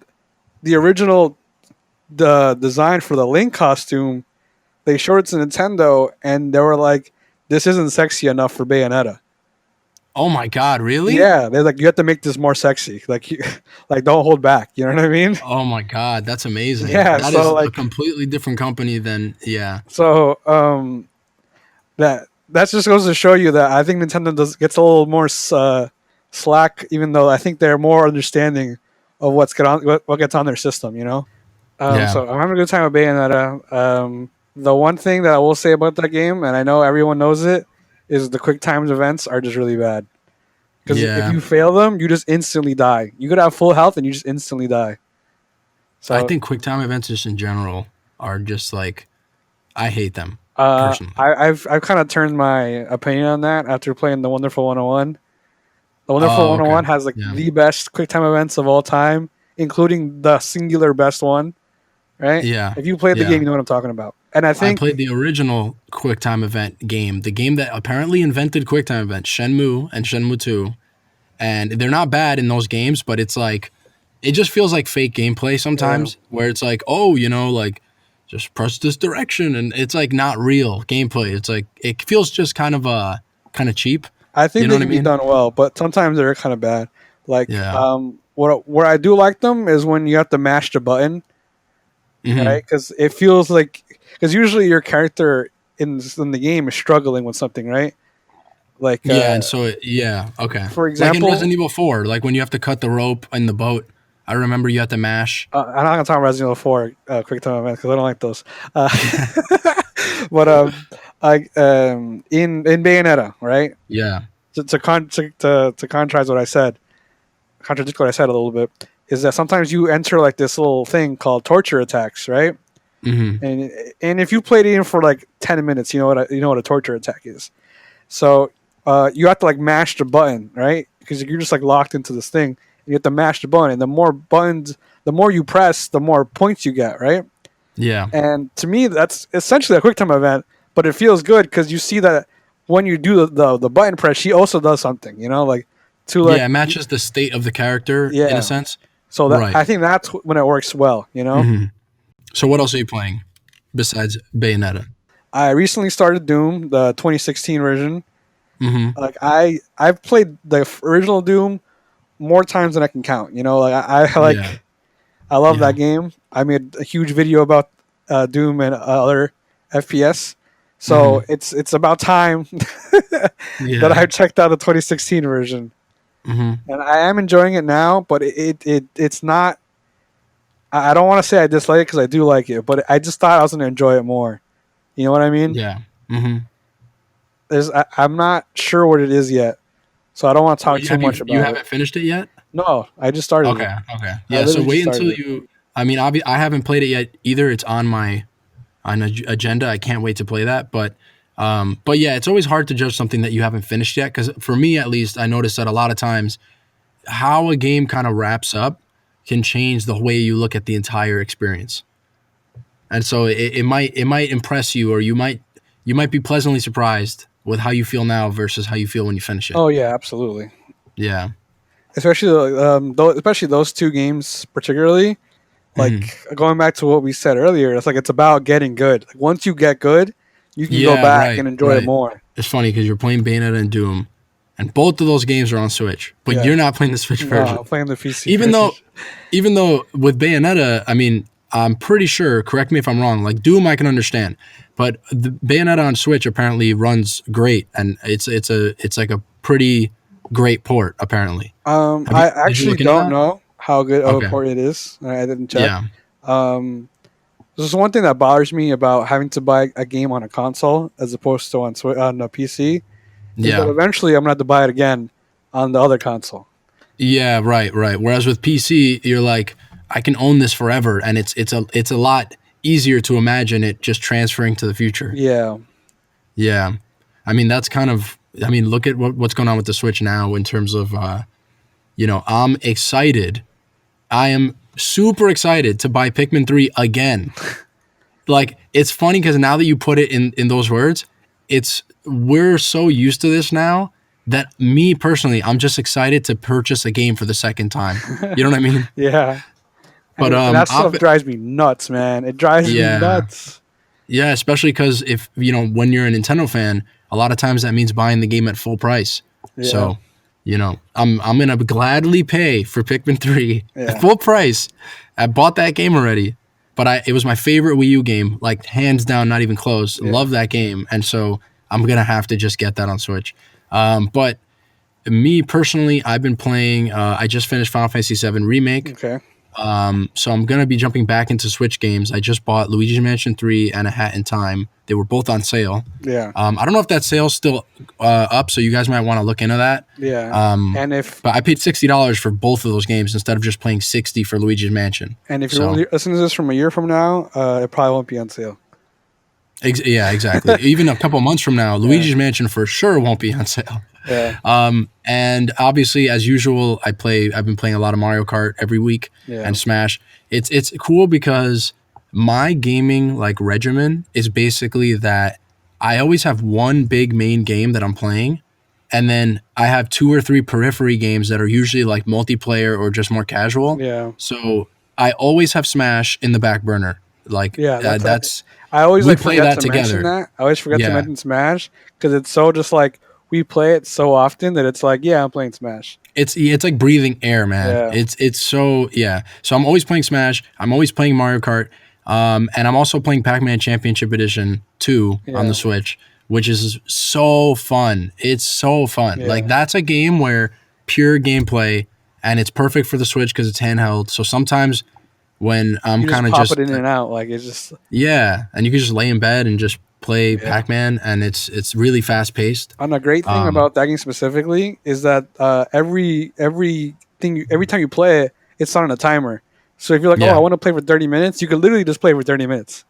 the original, the design for the Link costume, they showed it to Nintendo, and they were like, "This isn't sexy enough for Bayonetta." Oh my God, really? Yeah, they're like, "You have to make this more sexy. Like, like don't hold back." You know what I mean? Oh my God, that's amazing. Yeah. That So is a like, completely different company than so that just goes to show you that I think Nintendo gets a little more slack, even though I think they're more understanding of what gets on their system. You know. Yeah. So I'm having a good time with Bayonetta. The one thing that I will say about that game, and I know everyone knows it, is the quick timed events are just really bad. Because if Yeah. you fail them, you just instantly die. You could have full health and you just instantly die. I So think quick time events just in general are just like, I hate them personally. I've kind of turned my opinion on that after playing the Wonderful 101. The Wonderful Oh, okay. 101 has like Yeah. the best quick time events of all time, including the singular best one. Right? Yeah. If you played the game, Yeah. you know what I'm talking about. And I I think played the original QuickTime event game, the game that apparently invented QuickTime events, Shenmue and Shenmue 2. And they're not bad in those games, but it's like, it just feels like fake gameplay yeah, sometimes, where it's like, oh, like just press this direction, and it's like not real gameplay. It's like it feels just kind of cheap. I You think know they what I can be mean? done well, but sometimes they're kind of bad. Like Yeah. what where I do like them is when you have to mash the button, Hmm. right? Because it feels like because usually your character in the game is struggling with something, right? Like Yeah, and so okay. for Like in example, Resident Evil 4, like when you have to cut the rope in the boat. I remember you have to mash. I'm not gonna talk about Resident Evil 4 quick time events because I don't like those. Uh, but in Bayonetta, right? Yeah. To contrast what I said, contradict what I said a little bit, is that sometimes you enter like this little thing called torture attacks, right? Hmm. And if you played it in for like 10 minutes, you know what a torture attack is. So you have to like mash the button, right? Because you're just like locked into this thing. You have to mash the button, and the more buttons, the more you press, the more points you get, right? Yeah. And to me, that's essentially a quick time event, but it feels good because you see that when you do the button press, she also does something, like to Yeah, like it matches the state of the character in a yeah. sense. So that Right. I think that's when it works well. Hmm. So what else are you playing besides Bayonetta? I recently started Doom, the 2016 version. Hmm. Like I've played the original Doom more times than I can count. Like I Yeah. like I love Yeah. that game. I made a huge video about Doom and other FPS. So Hmm. it's about time that Yeah. I checked out the 2016 version, Hmm. and I am enjoying it now. But it's not. I don't want to say I dislike it because I do like it, but I just thought I was going to enjoy it more. You know what I mean? Yeah. Hmm. I'm not sure what it is yet, so I don't want to Well, talk too much you about it. haven't finished it yet? No, I just started it. Okay. Okay. I Yeah. So literally just wait started until it. you. I mean, I haven't played it yet either. It's on my agenda. I can't wait to play that. But yeah, it's always hard to judge something that you haven't finished yet. Because for me, at least, I notice that a lot of times how a game kind of wraps up can change the way you look at the entire experience. And so it might impress you, or you might be pleasantly surprised with how you feel now versus how you feel when you finish it. Oh yeah, absolutely. Yeah. Especially those two games particularly. Hmm. Like going back to what we said earlier, it's about getting good. Like once you get good, you can go Yeah. back Right. and enjoy it Right. more. It's funny because you're playing Bayonetta and Doom, and both of those games are on Switch, but Yeah. you're not playing the Switch No, version. I'm playing the PC Even version. though, even though with Bayonetta, I mean, I'm pretty sure. Correct me if I'm wrong. Like Doom, I can understand, but the Bayonetta on Switch apparently runs great, and it's like a pretty great port. Apparently, I did you actually look into don't that? know how good of a Okay. port it is. I didn't check. Yeah. Um, this is one thing that bothers me about having to buy a game on a console as opposed to on a PC is that Yeah. eventually I'm gonna have to buy it again on the other console. Yeah. Right. Right. Whereas with PC, you're like, I can own this forever, and it's a lot easier to imagine it just transferring to the future. Yeah, Yeah. I mean, that's kind of. I mean, look at what's going on with the Switch now in terms of. I'm excited. I am super excited to buy Pikmin 3 again. Like, it's funny because now that you put it in those words, we're so used to this now that me personally, I'm just excited to purchase a game for the second time. You know what I mean? yeah. But And that stuff drives me nuts, man. It drives me yeah, nuts. Yeah, especially because if when you're a Nintendo fan, a lot of times that means buying the game at full price. Yeah, So, I'm gonna gladly pay for Pikmin 3 at yeah, full price. I bought that game already, but it was my favorite Wii U game, like hands down, not even close. yeah. Love that game, and so I'm gonna have to just get that on Switch. But me personally, I've been playing. I just finished Final Fantasy VII Remake. Okay. So I'm gonna be jumping back into Switch games. I just bought Luigi's Mansion 3 and A Hat in Time. They were both on sale. Yeah, I don't know if that sale's still up, so you guys might want to look into that. yeah. And if But I paid $60 for both of those games instead of just paying $60 for Luigi's Mansion. you're So listening to this from a year from now, it probably won't be on sale. yeah, exactly. Even a couple months from now, Yeah. Luigi's Mansion for sure won't be on sale. Yeah, And obviously, as usual, I've been playing a lot of Mario Kart every week yeah, and Smash. It's cool because my gaming like regimen is basically that I always have one big main game that I'm playing, and then I have 2 or 3 periphery games that are usually like multiplayer or just more casual. yeah, So I always have Smash in the back burner. Like yeah. that's I always we like play forget that to mention together. that. I always forget to Yeah. mention Smash because it's so just like we play it so often that it's like, yeah, I'm playing Smash. It's like breathing air, man. Yeah. It's so yeah. So I'm always playing Smash. I'm always playing Mario Kart. And I'm also playing Pac-Man Championship Edition 2 on Yeah. the Switch, which is so fun. It's so fun. Yeah. Like that's a game where pure gameplay, and it's perfect for the Switch because it's handheld. So sometimes when I'm You just kind of pop just it in and out, like it's just yeah, and you can just lay in bed and just play Yeah. Pac-Man, and it's really fast paced. And a great thing about that game specifically is that every time you play it, it's on a timer. So if you're like, Yeah. oh, I want to play for 30 minutes, you can literally just play for 30 minutes.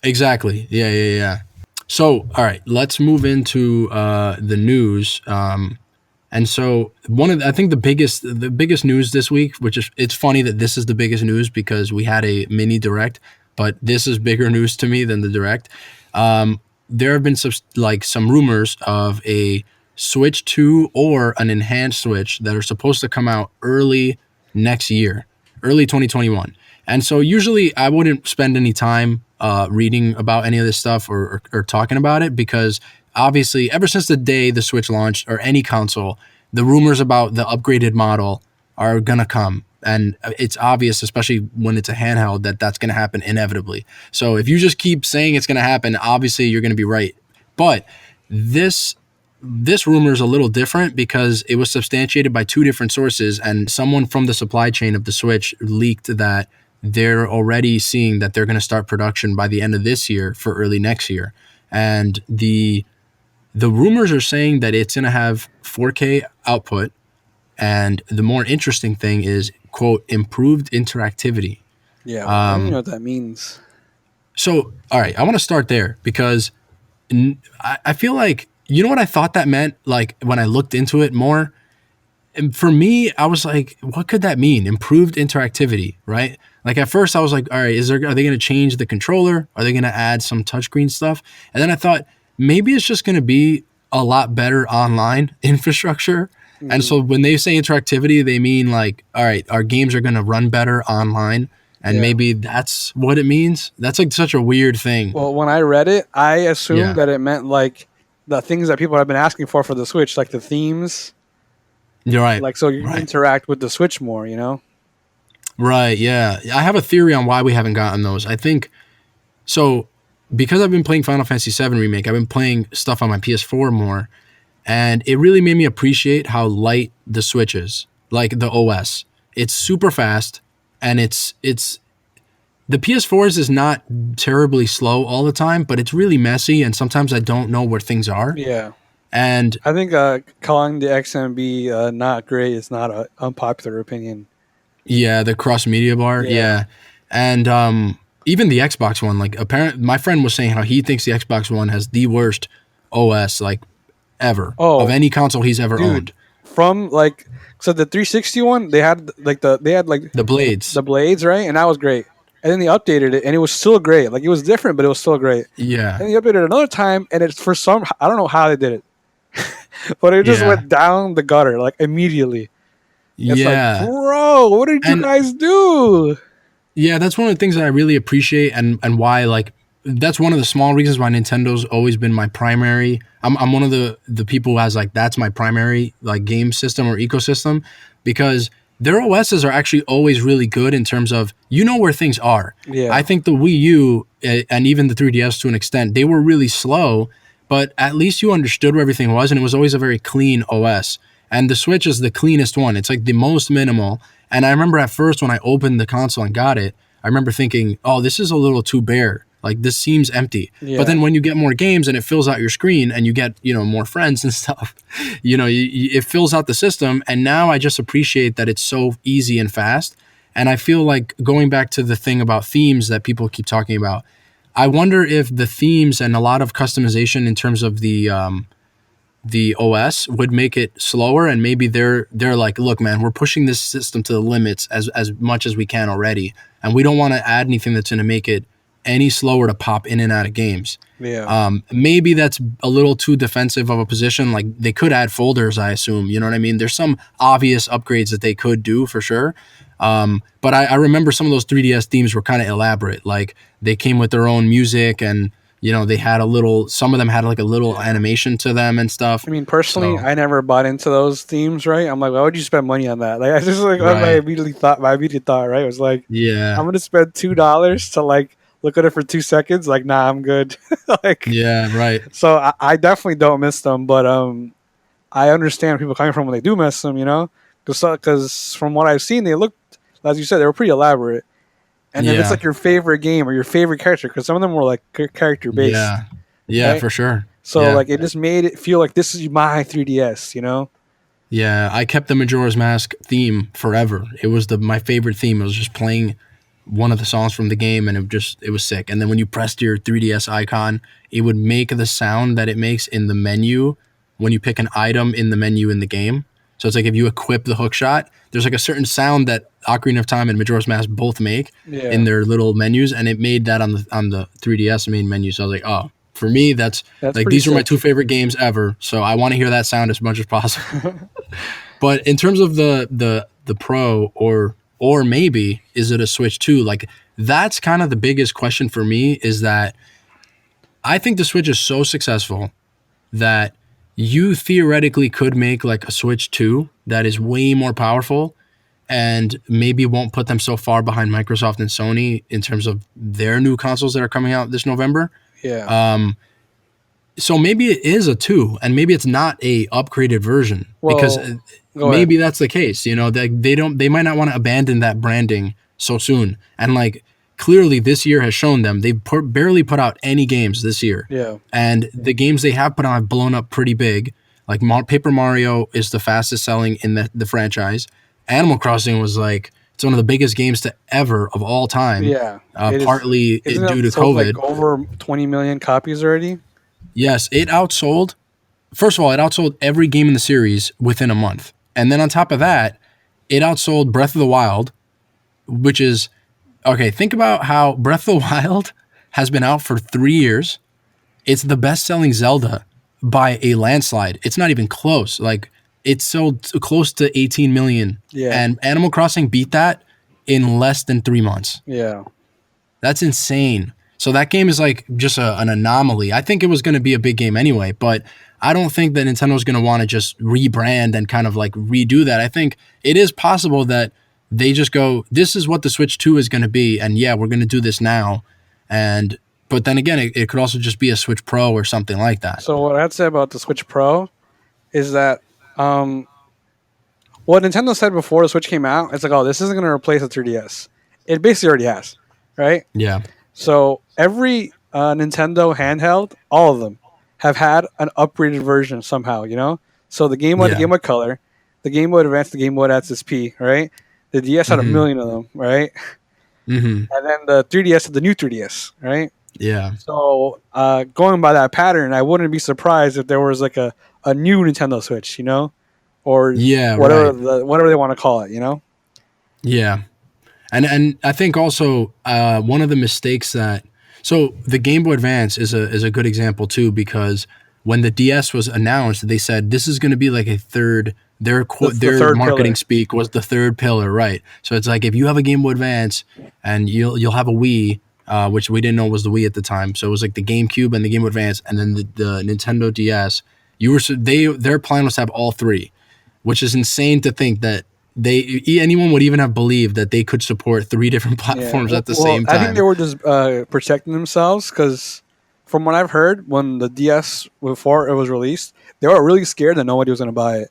Exactly. Yeah. So, all right, let's move into the news. And so I think the biggest news this week, which is it's funny that this is the biggest news because we had a mini direct, but this is bigger news to me than the direct. There have been some rumors of a Switch 2 or an enhanced Switch that are supposed to come out early next year, early 2021. And so usually I wouldn't spend any time reading about any of this stuff or talking about it because obviously ever since the day the Switch launched or any console, the rumors about the upgraded model are going to come. And it's obvious, especially when it's a handheld, that that's going to happen inevitably. So if you just keep saying it's going to happen, obviously you're going to be right. But this rumor is a little different because it was substantiated by 2 different sources, and someone from the supply chain of the Switch leaked that they're already seeing that they're going to start production by the end of this year for early next year. And the rumors are saying that it's going to have 4K output. And the more interesting thing is, quote, improved interactivity. Yeah, I don't even know what that means. So, all right, I want to start there because I feel like, you know what I thought that meant? Like when I looked into it more, and for me, I was like, what could that mean? Improved interactivity, right? Like at first I was like, all right, are they going to change the controller? Are they going to add some touchscreen stuff? And then I thought maybe it's just going to be a lot better online infrastructure. Mm-hmm. And so when they say interactivity, they mean like, all right, our games are going to run better online. And maybe that's what it means. That's like such a weird thing. Well, when I read it, I assumed Yeah. that it meant like the things that people have been asking for the Switch, like the themes. You're right. Like, so you interact with the Switch more, you know? Right, yeah. I have a theory on why we haven't gotten those. I think, so because I've been playing Final Fantasy VII Remake, I've been playing stuff on my PS4 more, and it really made me appreciate how light the Switch is, like the OS. It's super fast, and it's the PS4's is not terribly slow all the time, but it's really messy, and sometimes I don't know where things are. Yeah. And I think calling the XMB not great is not an unpopular opinion. yeah, the cross media bar, yeah. And even the Xbox One, like apparently my friend was saying how he thinks the Xbox One has the worst OS like ever of any console he's ever owned. From like, so the 360 one, they had The blades, right? And that was great. And then they updated it, and it was still great. Like, it was different, but it was still great. Yeah. And they updated it another time, and it's for some, I don't know how they did it, but it just went down the gutter, like, immediately. It's like, bro, what did you guys do? Yeah, that's one of the things that I really appreciate and why, like, that's one of the small reasons why Nintendo's always been my primary. I'm one of the people who has like that's my primary like game system or ecosystem, because their OSs are actually always really good in terms of where things are. Yeah. I think the Wii U and even the 3DS to an extent, they were really slow, but at least you understood where everything was, and it was always a very clean OS. And the Switch is the cleanest one. It's like the most minimal. And I remember at first when I opened the console and got it, I remember thinking, oh, this is a little too bare. Like, this seems empty. Yeah. But then when you get more games and it fills out your screen and you get, more friends and stuff, it fills out the system. And now I just appreciate that it's so easy and fast. And I feel like going back to the thing about themes that people keep talking about, I wonder if the themes and a lot of customization in terms of the OS would make it slower, and maybe they're like, look, man, we're pushing this system to the limits as much as we can already, and we don't want to add anything that's going to make it any slower to pop in and out of games. Yeah. Maybe that's a little too defensive of a position. Like, they could add folders, I assume. You know what I mean? There's some obvious upgrades that they could do for sure. But I remember some of those 3DS themes were kind of elaborate. Like, they came with their own music, and they had some of them had like a little animation to them and stuff. I mean, personally, I never bought into those themes, right? I'm like, why would you spend money on that? Like, I just like Right. my immediate thought, right, was like, Yeah. I'm gonna spend $2 to like look at it for 2 seconds. Like, nah, I'm good. Like, Yeah, right. so I definitely don't miss them, but I understand people coming from when they do miss them, because from what I've seen, they look, as you said, they were pretty elaborate. And if it's like your favorite game or your favorite character, because some of them were like character based. Yeah, right? for sure. So Yeah. like it just made it feel like this is my 3DS, Yeah, I kept the Majora's Mask theme forever. It was my favorite theme. It was just playing one of the songs from the game, and it was sick. And then when you pressed your 3DS icon, it would make the sound that it makes in the menu when you pick an item in the menu in the game. So it's like if you equip the hook shot, there's like a certain sound that Ocarina of Time and Majora's Mask both make in their little menus, and it made that on the 3DS main menu. So I was like, oh, for me, that's like these are my two favorite games ever. So I want to hear that sound as much as possible. But in terms of the Pro or maybe is it a Switch 2? Like, that's kind of the biggest question for me, is that I think the Switch is so successful that you theoretically could make like a Switch 2 that is way more powerful and maybe won't put them so far behind Microsoft and Sony in terms of their new consoles that are coming out this November. Yeah. So maybe it is a 2 and maybe it's not a upgraded version, because maybe that's the case. They might not want to abandon that branding so soon. And like, clearly this year has shown them they've barely put out any games this year. Yeah. And the games they have put out have blown up pretty big. Like Paper Mario is the fastest selling in the franchise. Animal Crossing was like, it's one of the biggest games to ever of all time. Yeah. Partly due to COVID. Like over 20 million copies already? Yes, it outsold. First of all, it outsold every game in the series within a month. And then on top of that, it outsold Breath of the Wild, which is, okay, think about how Breath of the Wild has been out for 3 years. It's the best-selling Zelda by a landslide. It's not even close. Like, it's sold close to 18 million. Yeah. And Animal Crossing beat that in less than 3 months. Yeah. That's insane. So that game is like just an anomaly. I think it was going to be a big game anyway, but I don't think that Nintendo's going to want to just rebrand and kind of like redo that. I think it is possible that they just go, this is what the Switch 2 is going to be, and yeah, we're going to do this now. But then again, it could also just be a Switch Pro or something like that. So what I'd say about the Switch Pro is that what Nintendo said before the Switch came out, it's like, oh, this isn't going to replace the 3DS. It basically already has, right? Yeah. So every Nintendo handheld, all of them, have had an upgraded version somehow, So the Game Boy, the Game Boy Color, the Game Boy Advance, the Game Boy SP, right? The DS had a million of them, right? Mm-hmm. And then the 3DS had the new 3DS, right? Yeah. So going by that pattern, I wouldn't be surprised if there was like a new Nintendo Switch, or whatever they want to call it, Yeah. And I think also one of the mistakes so the Game Boy Advance is a good example too, because when the DS was announced, they said this is going to be like a third. Their third marketing pillar. speak was the third pillar, right? So it's like if you have a Game Boy Advance and you'll have a Wii, which we didn't know was the Wii at the time. So it was like the GameCube and the Game Boy Advance, and then the Nintendo DS. Their plan was to have all three, which is insane to think that anyone would even have believed that they could support three different platforms at the same time. I think they were just protecting themselves because, from what I've heard, when the DS before it was released, they were really scared that nobody was going to buy it.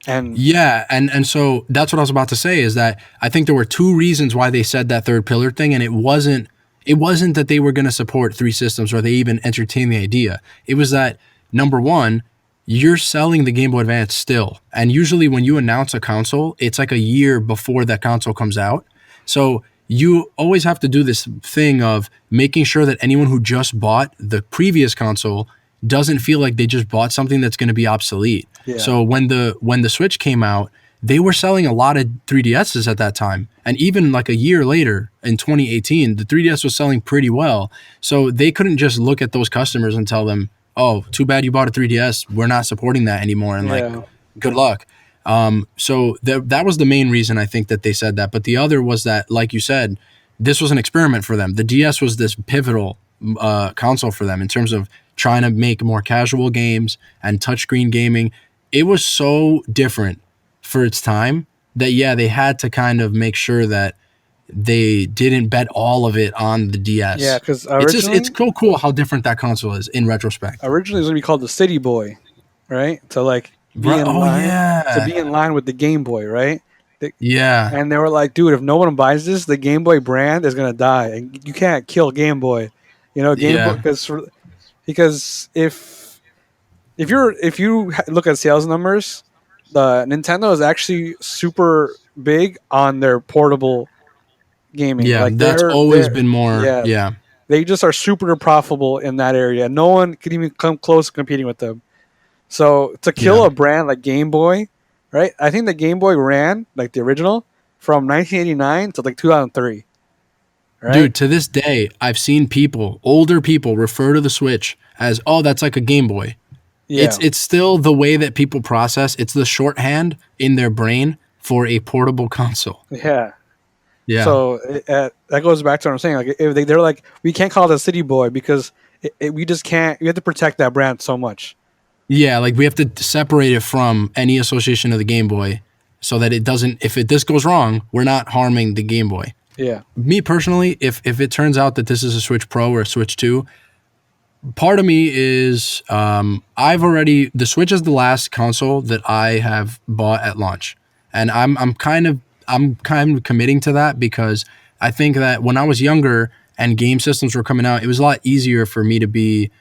And yeah, and so that's what I was about to say is that I think there were two reasons why they said that third pillar thing, and it wasn't that they were going to support three systems or they even entertained the idea. It was that, number one, you're selling the Game Boy Advance still. And usually when you announce a console, it's like a year before that console comes out. So you always have to do this thing of making sure that anyone who just bought the previous console doesn't feel like they just bought something that's going to be obsolete. Yeah. So when the Switch came out, they were selling a lot of 3DSs at that time. And even like a year later in 2018, the 3DS was selling pretty well. So they couldn't just look at those customers and tell them, oh, too bad you bought a 3DS. We're not supporting that anymore. And like, good luck. So that was the main reason I think that they said that. But the other was that, like you said, this was an experiment for them. The DS was this pivotal console for them in terms of trying to make more casual games and touchscreen gaming. It was so different for its time that, yeah, they had to kind of make sure that they didn't bet all of it on the DS. Yeah, because it's so cool how different that console is in retrospect. Originally, it was going to be called the City Boy, right? To like be in line with the Game Boy, right? And they were like, dude, if no one buys this, the Game Boy brand is going to die, and you can't kill Game Boy. You know, Boy, because if you look at sales numbers, the Nintendo is actually super big on their portable gaming. Yeah, like that's always been more. Yeah, they just are super profitable in that area. No one could even come close to competing with them. So to kill a brand like Game Boy, right? I think the Game Boy ran like the original from 1989 to like 2003. Right? Dude, to this day, I've seen older people, refer to the Switch as, oh, that's like a Game Boy. Yeah. It's still the way that people process. It's the shorthand in their brain for a portable console. Yeah. Yeah. So that goes back to what I'm saying. Like, if they're like, we can't call it a City Boy because we just can't. We have to protect that brand so much. Yeah, like we have to separate it from any association of the Game Boy, so that it doesn't. If this goes wrong, we're not harming the Game Boy. Yeah. Me personally, if it turns out that this is a Switch Pro or a Switch 2, part of me is the Switch is the last console that I have bought at launch, and I'm kind of committing to that because I think that when I was younger and game systems were coming out, it was a lot easier for me to be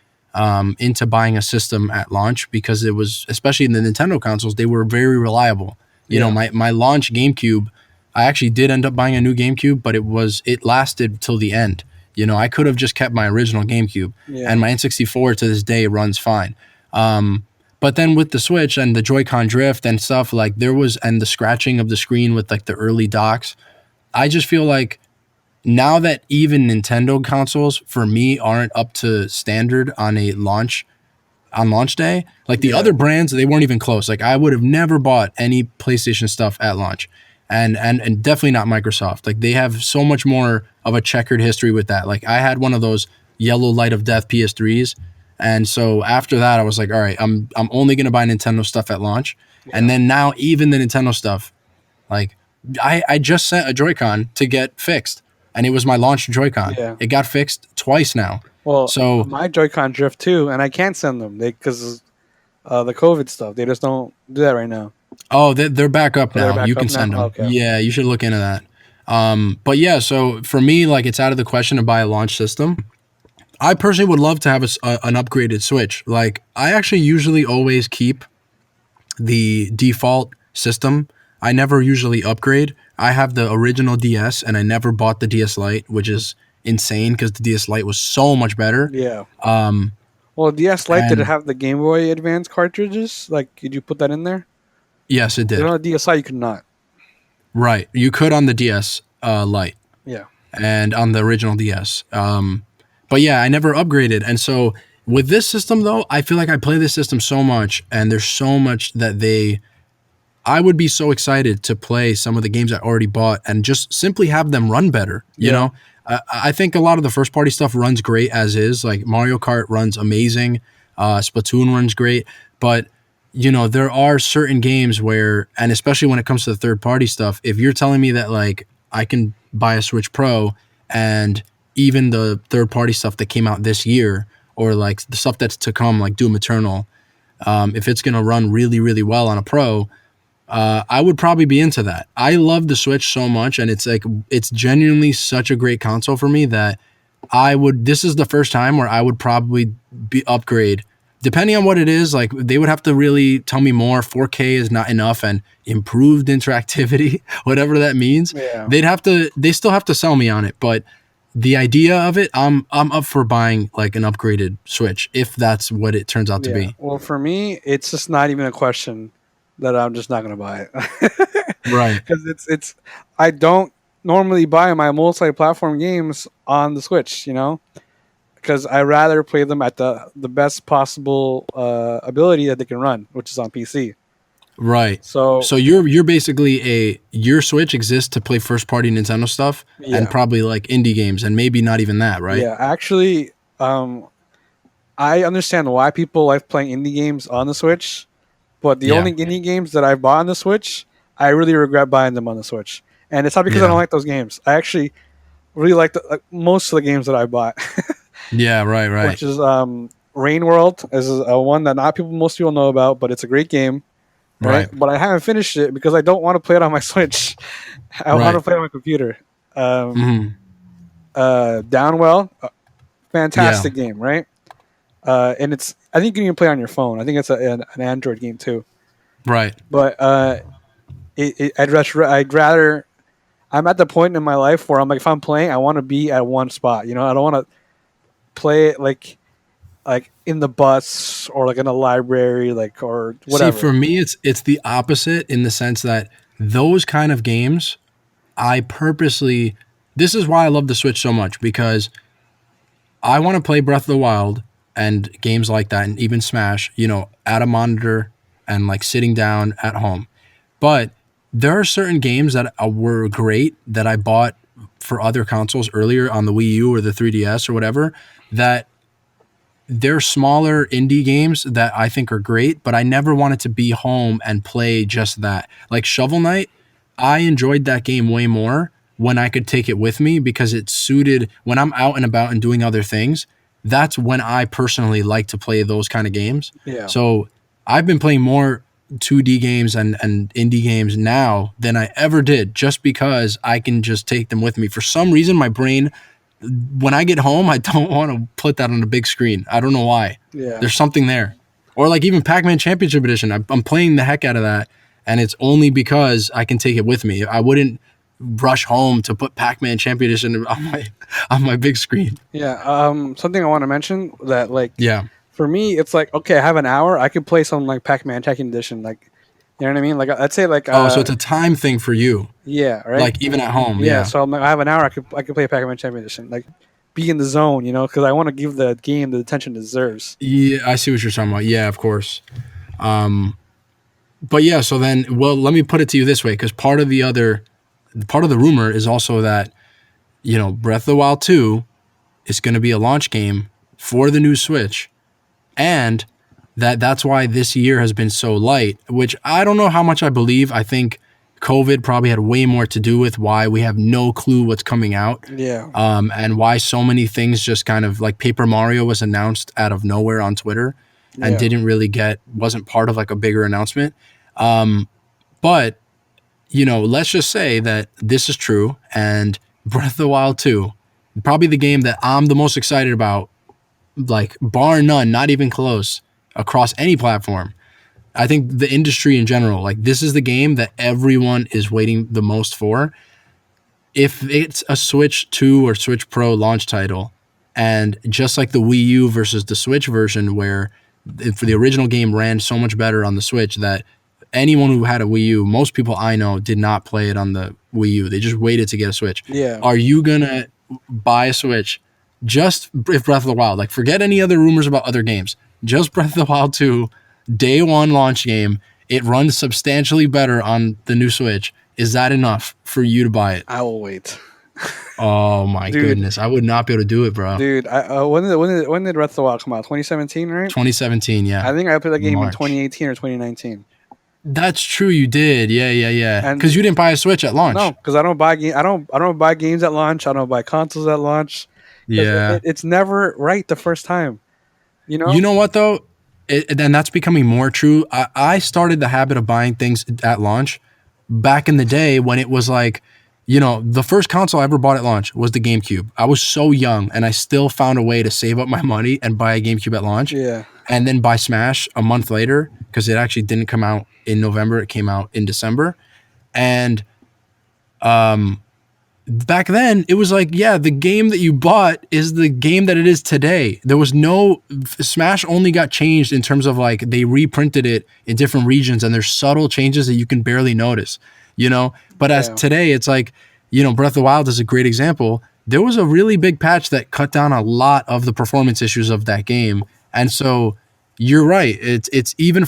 into buying a system at launch because it was, especially in the Nintendo consoles, they were very reliable. You know, my launch GameCube, I actually did end up buying a new GameCube, but it lasted till the end. You know, I could have just kept my original GameCube, and my N64 to this day runs fine. But then with the Switch and the Joy-Con drift and stuff, like and the scratching of the screen with like the early docks, I just feel like now that even Nintendo consoles for me aren't up to standard on launch day, like the other brands, they weren't even close. Like I would have never bought any PlayStation stuff at launch. And definitely not Microsoft. Like they have so much more of a checkered history with that. Like I had one of those yellow light of death PS3s, and so after that I was like, all right, I'm only gonna buy Nintendo stuff at launch. And then now even the Nintendo stuff, like I just sent a Joy-Con to get fixed, and it was my launch Joy-Con. It got fixed twice now. Well, so my Joy-Con drift too, and I can't send them because the COVID stuff. They just don't do that right now. Oh, they're back up now. You can send them. Okay. Yeah, you should look into that. But yeah, so for me, like it's out of the question to buy a launch system. I personally would love to have an upgraded Switch. Like I actually usually always keep the default system. I never usually upgrade. I have the original DS, and I never bought the DS Lite, which is insane because the DS Lite was so much better. Yeah. Well, DS Lite, did it have the Game Boy Advance cartridges? Like, did you put that in there? Yes, it did. On the DSi, you could not. Right. You could on the DS Lite. Yeah. And on the original DS. But yeah, I never upgraded. And so with this system, though, I feel like I play this system so much, and there's so much that I would be so excited to play some of the games I already bought and just simply have them run better. You know, I think a lot of the first party stuff runs great as is. Like Mario Kart runs amazing. Splatoon runs great. But, there are certain games where, and especially when it comes to the third party stuff, if you're telling me that like I can buy a Switch Pro and even the third party stuff that came out this year, or like the stuff that's to come, like Doom Eternal, if it's going to run really, really well on a Pro, I would probably be into that. I love the Switch so much, and it's genuinely such a great console for me that this is the first time where I would probably upgrade. Depending on what it is, like they would have to really tell me more. 4K is not enough, and improved interactivity, whatever that means. Yeah. They still have to sell me on it, but the idea of it, I'm up for buying like an upgraded Switch if that's what it turns out to be. Well, for me, it's just not even a question that I'm just not going to buy it. Right. Because I don't normally buy my multi-platform games on the Switch, because I rather play them at the best possible ability that they can run, which is on PC. Right. So you're basically your Switch exists to play first party Nintendo stuff and probably like indie games and maybe not even that, right? Yeah, actually, I understand why people like playing indie games on the Switch, but the only indie games that I bought on the Switch, I really regret buying them on the Switch. And it's not because I don't like those games. I actually really like most of the games that I bought. Yeah, right. Which is Rain World is one that most people know about, but it's a great game. Right. But I haven't finished it because I don't want to play it on my Switch. I want to play it on my computer. Downwell, fantastic game, right? And I think you can play on your phone. I think it's an Android game too. Right. But I'd rather. I'm at the point in my life where I'm like, if I'm playing, I want to be at one spot. I don't want to play it like in the bus or like in a library, or whatever. See, for me, it's the opposite in the sense that those kind of games, this is why I love the Switch so much, because I want to play Breath of the Wild and games like that, and even Smash, at a monitor and like sitting down at home. But there are certain games that were great that I bought for other consoles earlier on the Wii U or the 3DS or whatever, that they're smaller indie games that I think are great, but I never wanted to be home and play just that. Like Shovel Knight, I enjoyed that game way more when I could take it with me because it suited when I'm out and about and doing other things. That's when I personally like to play those kind of games. Yeah. So I've been playing more 2D games and indie games now than I ever did, just because I can just take them with me. For some reason, my brain, when I get home, I don't want to put that on a big screen. I don't know why. Yeah. There's something there. Or like even Pac-Man Championship Edition, I'm playing the heck out of that, and it's only because I can take it with me. I wouldn't rush home to put Pac-Man Champion Edition on my big screen. Yeah. Something I want to mention that for me, it's like, okay, I have an hour. I could play something like Pac-Man Champion Edition. You know what I mean? I'd say so it's a time thing for you. Yeah, right. Like even at home. Yeah. So I have an hour. I could play Pac-Man Champion Edition. Be in the zone, because I want to give the game the attention it deserves. Yeah, I see what you're talking about. Yeah, of course. But yeah, so then, let me put it to you this way, because part of the rumor is also that, Breath of the Wild 2 is going to be a launch game for the new Switch, and that's why this year has been so light, which I don't know how much I believe. I think COVID probably had way more to do with why we have no clue what's coming out. Yeah. And why so many things just kind of like Paper Mario was announced out of nowhere on Twitter and wasn't part of like a bigger announcement. But, let's just say that this is true, and Breath of the Wild 2, probably the game that I'm the most excited about, like bar none, not even close, across any platform. I think the industry in general, like this is the game that everyone is waiting the most for. If it's a Switch 2 or Switch Pro launch title, and just like the Wii U versus the Switch version, where for the original game ran so much better on the Switch that anyone who had a Wii U, most people I know did not play it on the Wii U. They just waited to get a Switch. Yeah. Are you going to buy a Switch just if Breath of the Wild? Like forget any other rumors about other games. Just Breath of the Wild 2, day one launch game. It runs substantially better on the new Switch. Is that enough for you to buy it? I will wait. Oh my Dude, goodness, I would not be able to do it, bro. dude. When did Breath of the Wild come out? 2017, right? 2017, yeah, I think I played that game in March. 2018 or 2019. That's true. You did, yeah. And Because you didn't buy a Switch at no, launch. because I don't buy I don't buy games at launch. I don't buy consoles at launch because Yeah. it's never right the first time. You You know? know what though? And that's becoming more true. I started the habit of buying things at launch back in the day when it was like, the first console I ever bought at launch was the GameCube. I was so young and I still found a way to save up my money and buy a GameCube at launch Yeah, and then buy Smash a month later because it actually didn't come out in November. It came out in December. And back then it was like, yeah, the game that you bought is the game that it is today. There was no Smash only got changed in terms of like they reprinted it in different regions and there's subtle changes that you can barely notice, but as yeah, today it's like, Breath of the Wild is a great example. There was a really big patch that cut down a lot of the performance issues of that game. And so you're right. It's even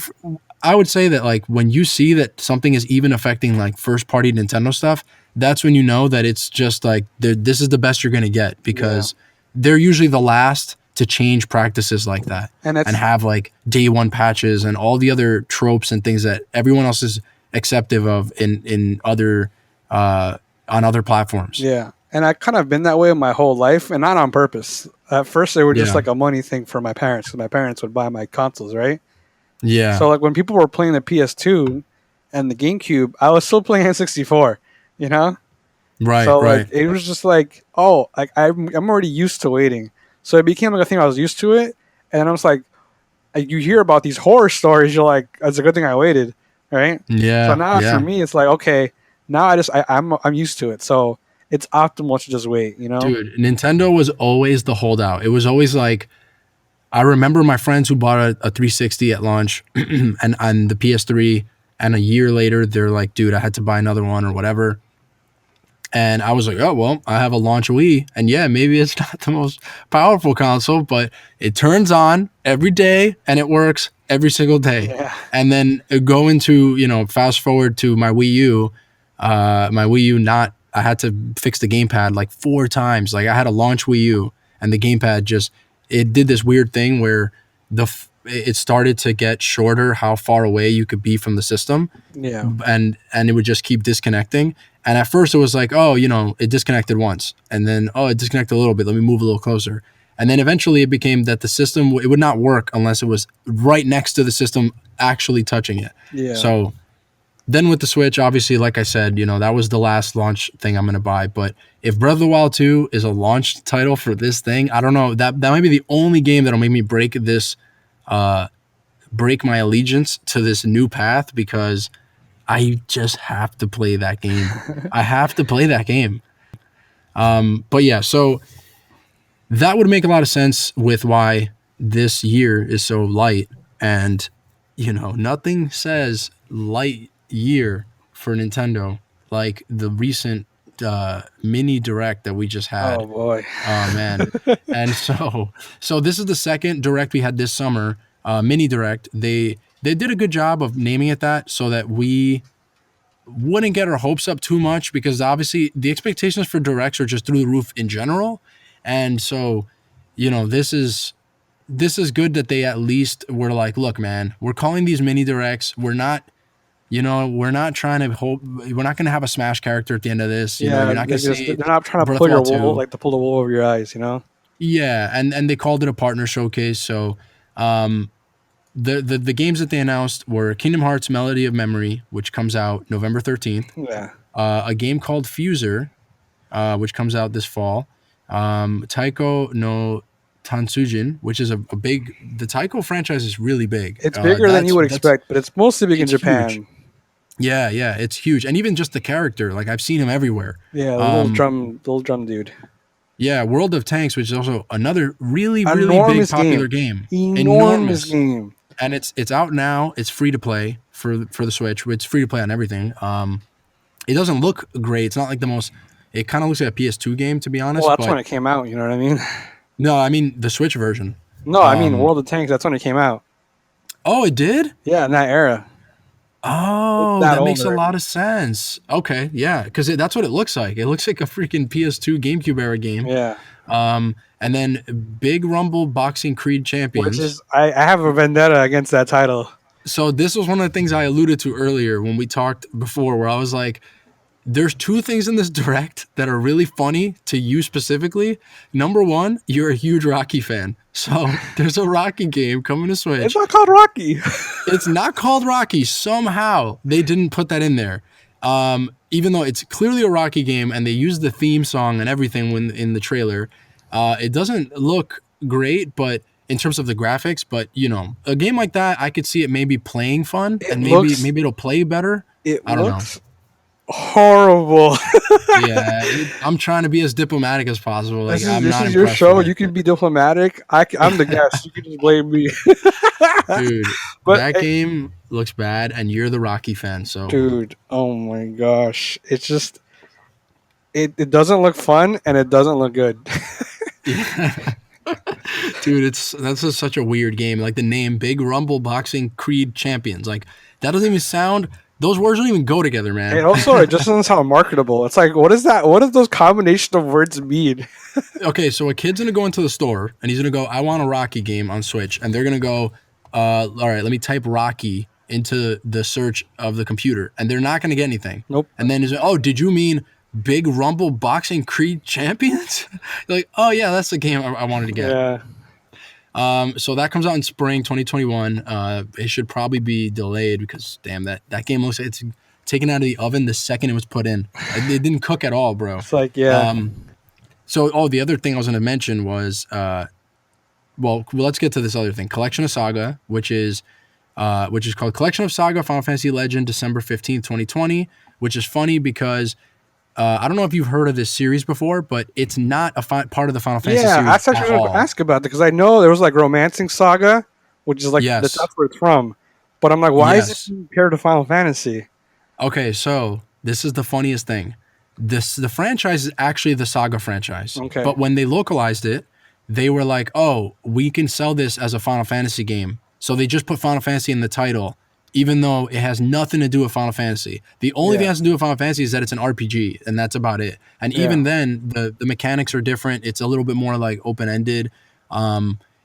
I would say that like when you see that something is even affecting like first party Nintendo stuff, that's when you know that it's just like this is the best you're going to get yeah. because they're usually the last to change practices like that And and that's have like day one patches and all the other tropes and things that everyone else is acceptive of in other on other platforms. yeah. And I kind of been that way my whole life, and not on purpose. At first, they were just Yeah. like a money thing for my parents, because my parents would buy my consoles, right? Yeah. So like when people were playing the PS2 and the GameCube, I was still playing N64, you know. Right. So like Right. it was just like, oh, like I'm already used to waiting. So it became like a thing. I was used to it, and then I was like you hear about these horror stories, you're like, it's a good thing I waited, right? So Yeah. now for Yeah. me, it's like, okay, now I'm used to it. So it's optimal to just wait, you know? Dude, Nintendo was always the holdout. It was always like I remember my friends who bought a 360 at launch and the PS3, and a year later they're like, dude, I had to buy another one or whatever. And I was like, oh, well, I have a launch Wii. And yeah, maybe it's not the most powerful console, but it turns on every day and it works every single day. Yeah, And then go into, fast forward to my Wii U. Not, I had to fix the gamepad like 4 times. Like I had a launch Wii U and the gamepad it did this weird thing where it started to get shorter how far away you could be from the system, yeah, and it would just keep disconnecting. And at first it was like, oh, it disconnected once, and then it disconnected a little bit. Let me move a little closer, and then eventually it became that the system it would not work unless it was right next to the system actually touching it. yeah. So then with the Switch, obviously, like I said, that was the last launch thing I'm gonna buy. But if Breath of the Wild 2 is a launch title for this thing, I don't know. That might be the only game that'll make me break my allegiance to this new path because I just have to play that game. I have to play that game. But yeah, so that would make a lot of sense with why this year is so light. And, nothing says light year for Nintendo like the recent mini direct that we just had. Oh boy. Oh man. And so this is the second direct we had this summer, mini direct. They did a good job of naming it that so that we wouldn't get our hopes up too much because obviously the expectations for directs are just through the roof in general. And so, this is good that they at least were like, look, man, we're calling these mini directs. We're not trying to hope. We're not going to have a Smash character at the end of this. Yeah, You're not going to see they're not trying to Breath pull of the your Wild wool 2. like to pull the wool over your eyes, you know? Yeah, and they called it a partner showcase. So, the games that they announced were Kingdom Hearts Melody of Memory, which comes out November 13th. Yeah. A game called Fuser, which comes out this fall. Taiko no Tansujin, which is a big. The Taiko franchise is really big. It's bigger than you would expect, but it's mostly big in it's Japan. huge. Yeah, it's huge, and even just the character, like I've seen him everywhere. Yeah, the little drum dude. Yeah, World of Tanks, which is also another really big Enormous popular game. Enormous game. And it's out now. It's free to play for the Switch. It's free to play on everything. It doesn't look great. It's not like the most. It kind of looks like a PS2 game, to be honest. Well, that's when it came out. You know what I mean? No, I mean the Switch version. No, I mean World of Tanks. That's when it came out. Oh, it did? Yeah, in that era. It's Oh, that that old makes a already. lot of sense. Okay, yeah, because that's what it looks like. It looks like a freaking PS2 GameCube era game. Yeah. And then Big Rumble Boxing Creed Which Champions. is I have a vendetta against that title. So this was one of the things I alluded to earlier when we talked before, where I was like, there's two things in this direct that are really funny to you specifically. Number one, you're a huge Rocky fan. So there's a Rocky game coming to It's Switch. not called Rocky. It's not called Rocky. Somehow they didn't put that in there. Even though it's clearly a Rocky game and they used the theme song and everything when in the trailer. It doesn't look great, but in terms of the graphics, but you know, a game like that, I could see it maybe playing fun It and maybe looks it'll play better. it I don't know. looks horrible. Yeah, I'm trying to be as diplomatic as possible. Like I'm This not is your impressed with show. You it. can be diplomatic. I'm the guest. You can just blame me. Dude, But that game looks bad and you're the Rocky fan, so dude, oh my gosh, it's just it doesn't look fun and it doesn't look good. yeah. Dude, that's just such a weird game. Like the name Big Rumble Boxing Creed Champions. Like that doesn't even sound those words don't even go together, And man. also, it just doesn't sound marketable. It's like, what is that? What does those combination of words mean? Okay, so a kid's gonna go into the store and he's gonna go, I want a Rocky game on Switch, and they're gonna go, all right, let me type Rocky into the search of the computer, and they're not gonna get anything. Nope. And then oh, did you mean Big Rumble Boxing Creed Champions? You're like, oh yeah, that's the game I wanted to get. Yeah. So that comes out in spring 2021. It should probably be delayed because damn that game looks like it's taken out of the oven the second it was put in. It didn't cook at all, bro. It's like, yeah. So the other thing I was going to mention was, well, let's get to this other thing. Collection of Saga, which is called Collection of Saga Final Fantasy Legend, December 15th, 2020, which is funny because I don't know if you've heard of this series before, but it's not a part of the Final Fantasy Yeah, series that's actually at what I was all. gonna ask about it because I know there was like Romancing Saga, which is like Yes. that's where it's from. But I'm like, why is Yes. it compared to Final Fantasy? Okay, so this is the funniest thing. The franchise is actually the Saga franchise. Okay. But when they localized it, they were like, oh, we can sell this as a Final Fantasy game. So they just put Final Fantasy in the title, even though it has nothing to do with Final Fantasy. The only thing that has to do with Final Fantasy is that it's an RPG, and that's about it. And even then, the mechanics are different. It's a little bit more like open-ended.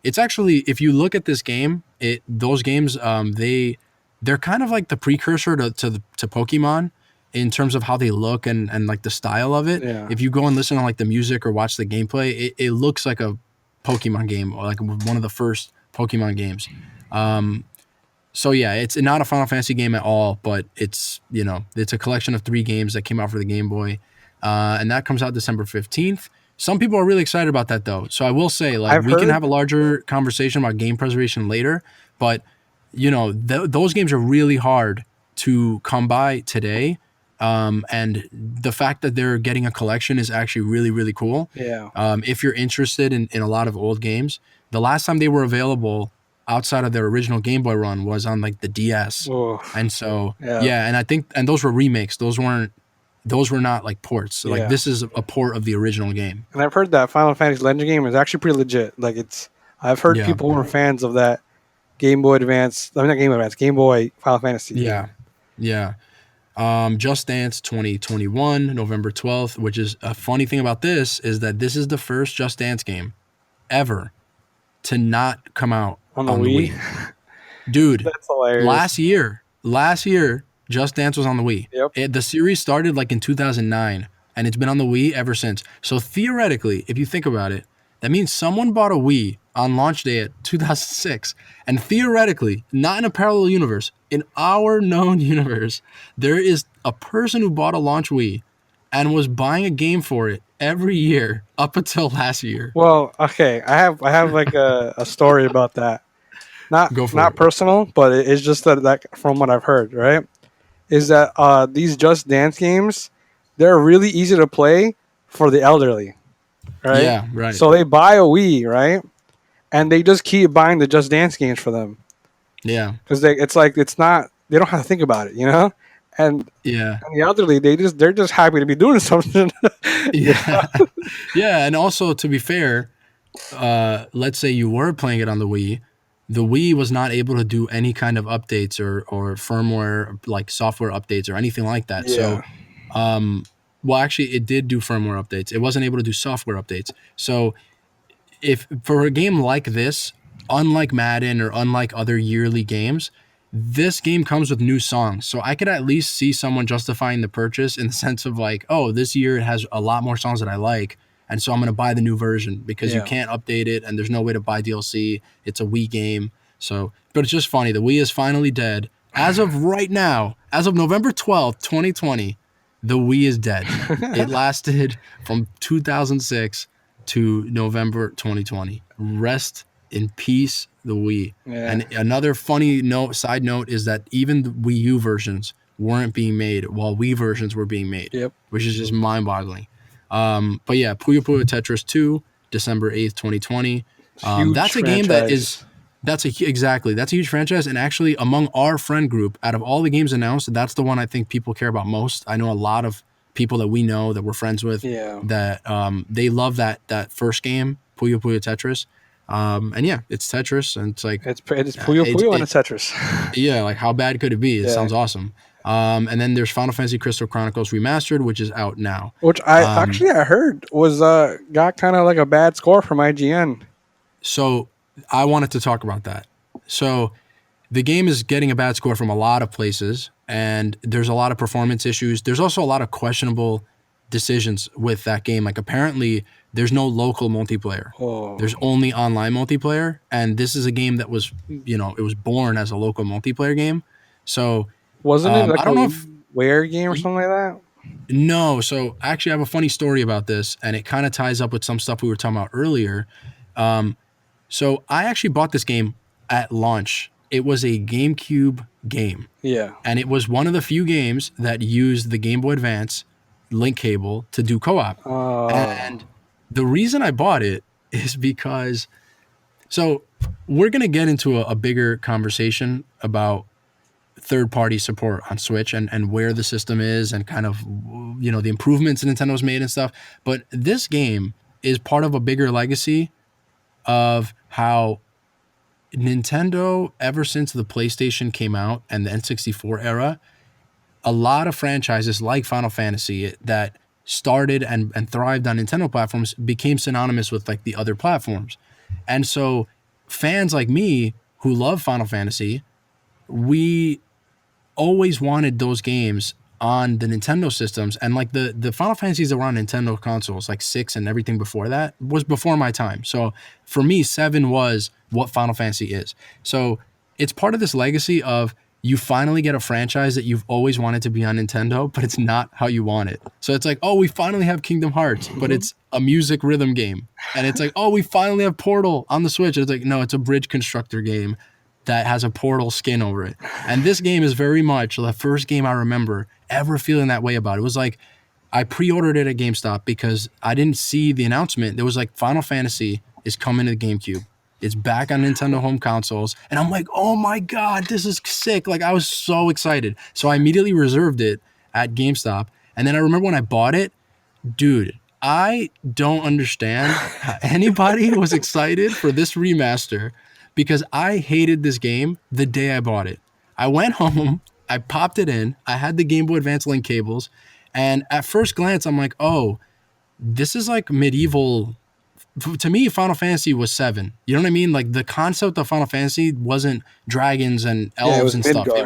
It's actually, if you look at this game, those games, they're kind of like the precursor to Pokemon in terms of how they look and like the style of it. Yeah. If you go and listen to like the music or watch the gameplay, it looks like a Pokemon game or like one of the first Pokemon games. So yeah, it's not a Final Fantasy game at all, but it's a collection of 3 games that came out for the Game Boy, and that comes out December 15th. Some people are really excited about that though. So I will say, like, we can have a larger conversation about game preservation later, but those games are really hard to come by today. And the fact that they're getting a collection is actually really, really cool. Yeah. If you're interested in a lot of old games, the last time they were available outside of their original Game Boy run was on like the DS. Oh, And so, yeah. and I think, and those were remakes. Those were not like ports. So like this is a port of the original game. And I've heard that Final Fantasy Legend game is actually pretty legit. Like I've heard people who are fans of that Game Boy Advance. I mean, not Game Boy Advance, Game Boy Final Fantasy. Yeah. Yeah. Just Dance 2021, November 12th, which is a funny thing about this is that this is the first Just Dance game ever to not come out on the Wii. Dude, That's hilarious. Last year, Just Dance was on the Wii. Yep. The series started like in 2009, and it's been on the Wii ever since. So theoretically, if you think about it, that means someone bought a Wii on launch day at 2006. And theoretically, not in a parallel universe, in our known universe, there is a person who bought a launch Wii and was buying a game for it every year up until last year. Well, okay, I have like a story about that. Not personal, but it's just that from what I've heard, right? Is that these Just Dance games, they're really easy to play for the elderly, right? Yeah, right. So they buy a Wii, right? And they just keep buying the Just Dance games for them. Yeah. Because they don't have to think about it, you know? And yeah, and the elderly, they're just happy to be doing something. Yeah. Yeah, and also to be fair, let's say you were playing it on the Wii, the Wii was not able to do any kind of updates or firmware, like software updates or anything like that. Yeah. So, well, actually, it did do firmware updates. It wasn't able to do software updates. So, if for a game like this, unlike Madden or unlike other yearly games, this game comes with new songs. So I could at least see someone justifying the purchase in the sense of like, oh, this year it has a lot more songs that I like. And so I'm going to buy the new version because you Yeah. can't update it and there's no way to buy DLC. It's a Wii game. So, but it's just funny. The Wii is finally dead. As of right now, as of November 12th, 2020, the Wii is dead. It lasted from 2006 to November 2020. Rest in peace, the Wii. Yeah. And another funny side note is that even the Wii U versions weren't being made while Wii versions were being made, Yep. which is just mind-boggling. But yeah, Puyo Puyo Tetris 2, December 8th, 2020. Huge That's a game that is that's a huge franchise. And actually, among our friend group, out of all the games announced, that's the one I think people care about most. I know a lot of people that we know that we're friends with that they love that first game, Puyo Puyo Tetris. And yeah, it's Tetris, and it's like it's Puyo Puyo and it's Tetris. Yeah, like how bad could it be? It sounds awesome. And then there's Final Fantasy Crystal Chronicles Remastered, which is out now. Which I heard was got kind of like a bad score from IGN. So I wanted to talk about that. So the game is getting a bad score from a lot of places, and there's a lot of performance issues. There's also a lot of questionable decisions with that game. Like apparently there's no local multiplayer. There's only online multiplayer, and this is a game that was, it was born as a local multiplayer game. So wasn't it like I don't know if Wear game or something like that? No. So actually I have a funny story about this, and it kind of ties up with some stuff we were talking about earlier. So I actually bought this game at launch. It was a GameCube game. Yeah. And it was one of the few games that used the Game Boy Advance link cable to do co-op. And the reason I bought it is because, so we're going to get into a bigger conversation about third-party support on Switch and where the system is and kind of, the improvements Nintendo's made and stuff. But this game is part of a bigger legacy of how Nintendo, ever since the PlayStation came out and the N64 era, a lot of franchises like Final Fantasy that started and thrived on Nintendo platforms became synonymous with like the other platforms. And so fans like me who love Final Fantasy, we always wanted those games on the Nintendo systems, and like the Final Fantasies that were on Nintendo consoles, like 6 and everything before that, was before my time. So for me, 7 was what Final Fantasy is. So it's part of this legacy of you finally get a franchise that you've always wanted to be on Nintendo, but it's not how you want it. So it's like, oh, we finally have Kingdom Hearts, but it's a music rhythm game. And it's like, oh, we finally have Portal on the Switch. It's like, no, it's a bridge constructor game that has a Portal skin over it. And this game is very much the first game I remember ever feeling that way about. It was like I pre-ordered it at GameStop because I didn't see the announcement. There was like Final Fantasy is coming to the GameCube. It's back on Nintendo home consoles. And I'm like, oh my God, this is sick. Like I was so excited. So I immediately reserved it at GameStop. And then I remember when I bought it, dude, I don't understand how anybody was excited for this remaster, because I hated this game the day I bought it. I went home, I popped it in, I had the Game Boy Advance link cables, and at first glance, I'm like, oh, this is like medieval. To me, Final Fantasy was 7. You know what I mean? Like the concept of Final Fantasy wasn't dragons and elves and stuff. It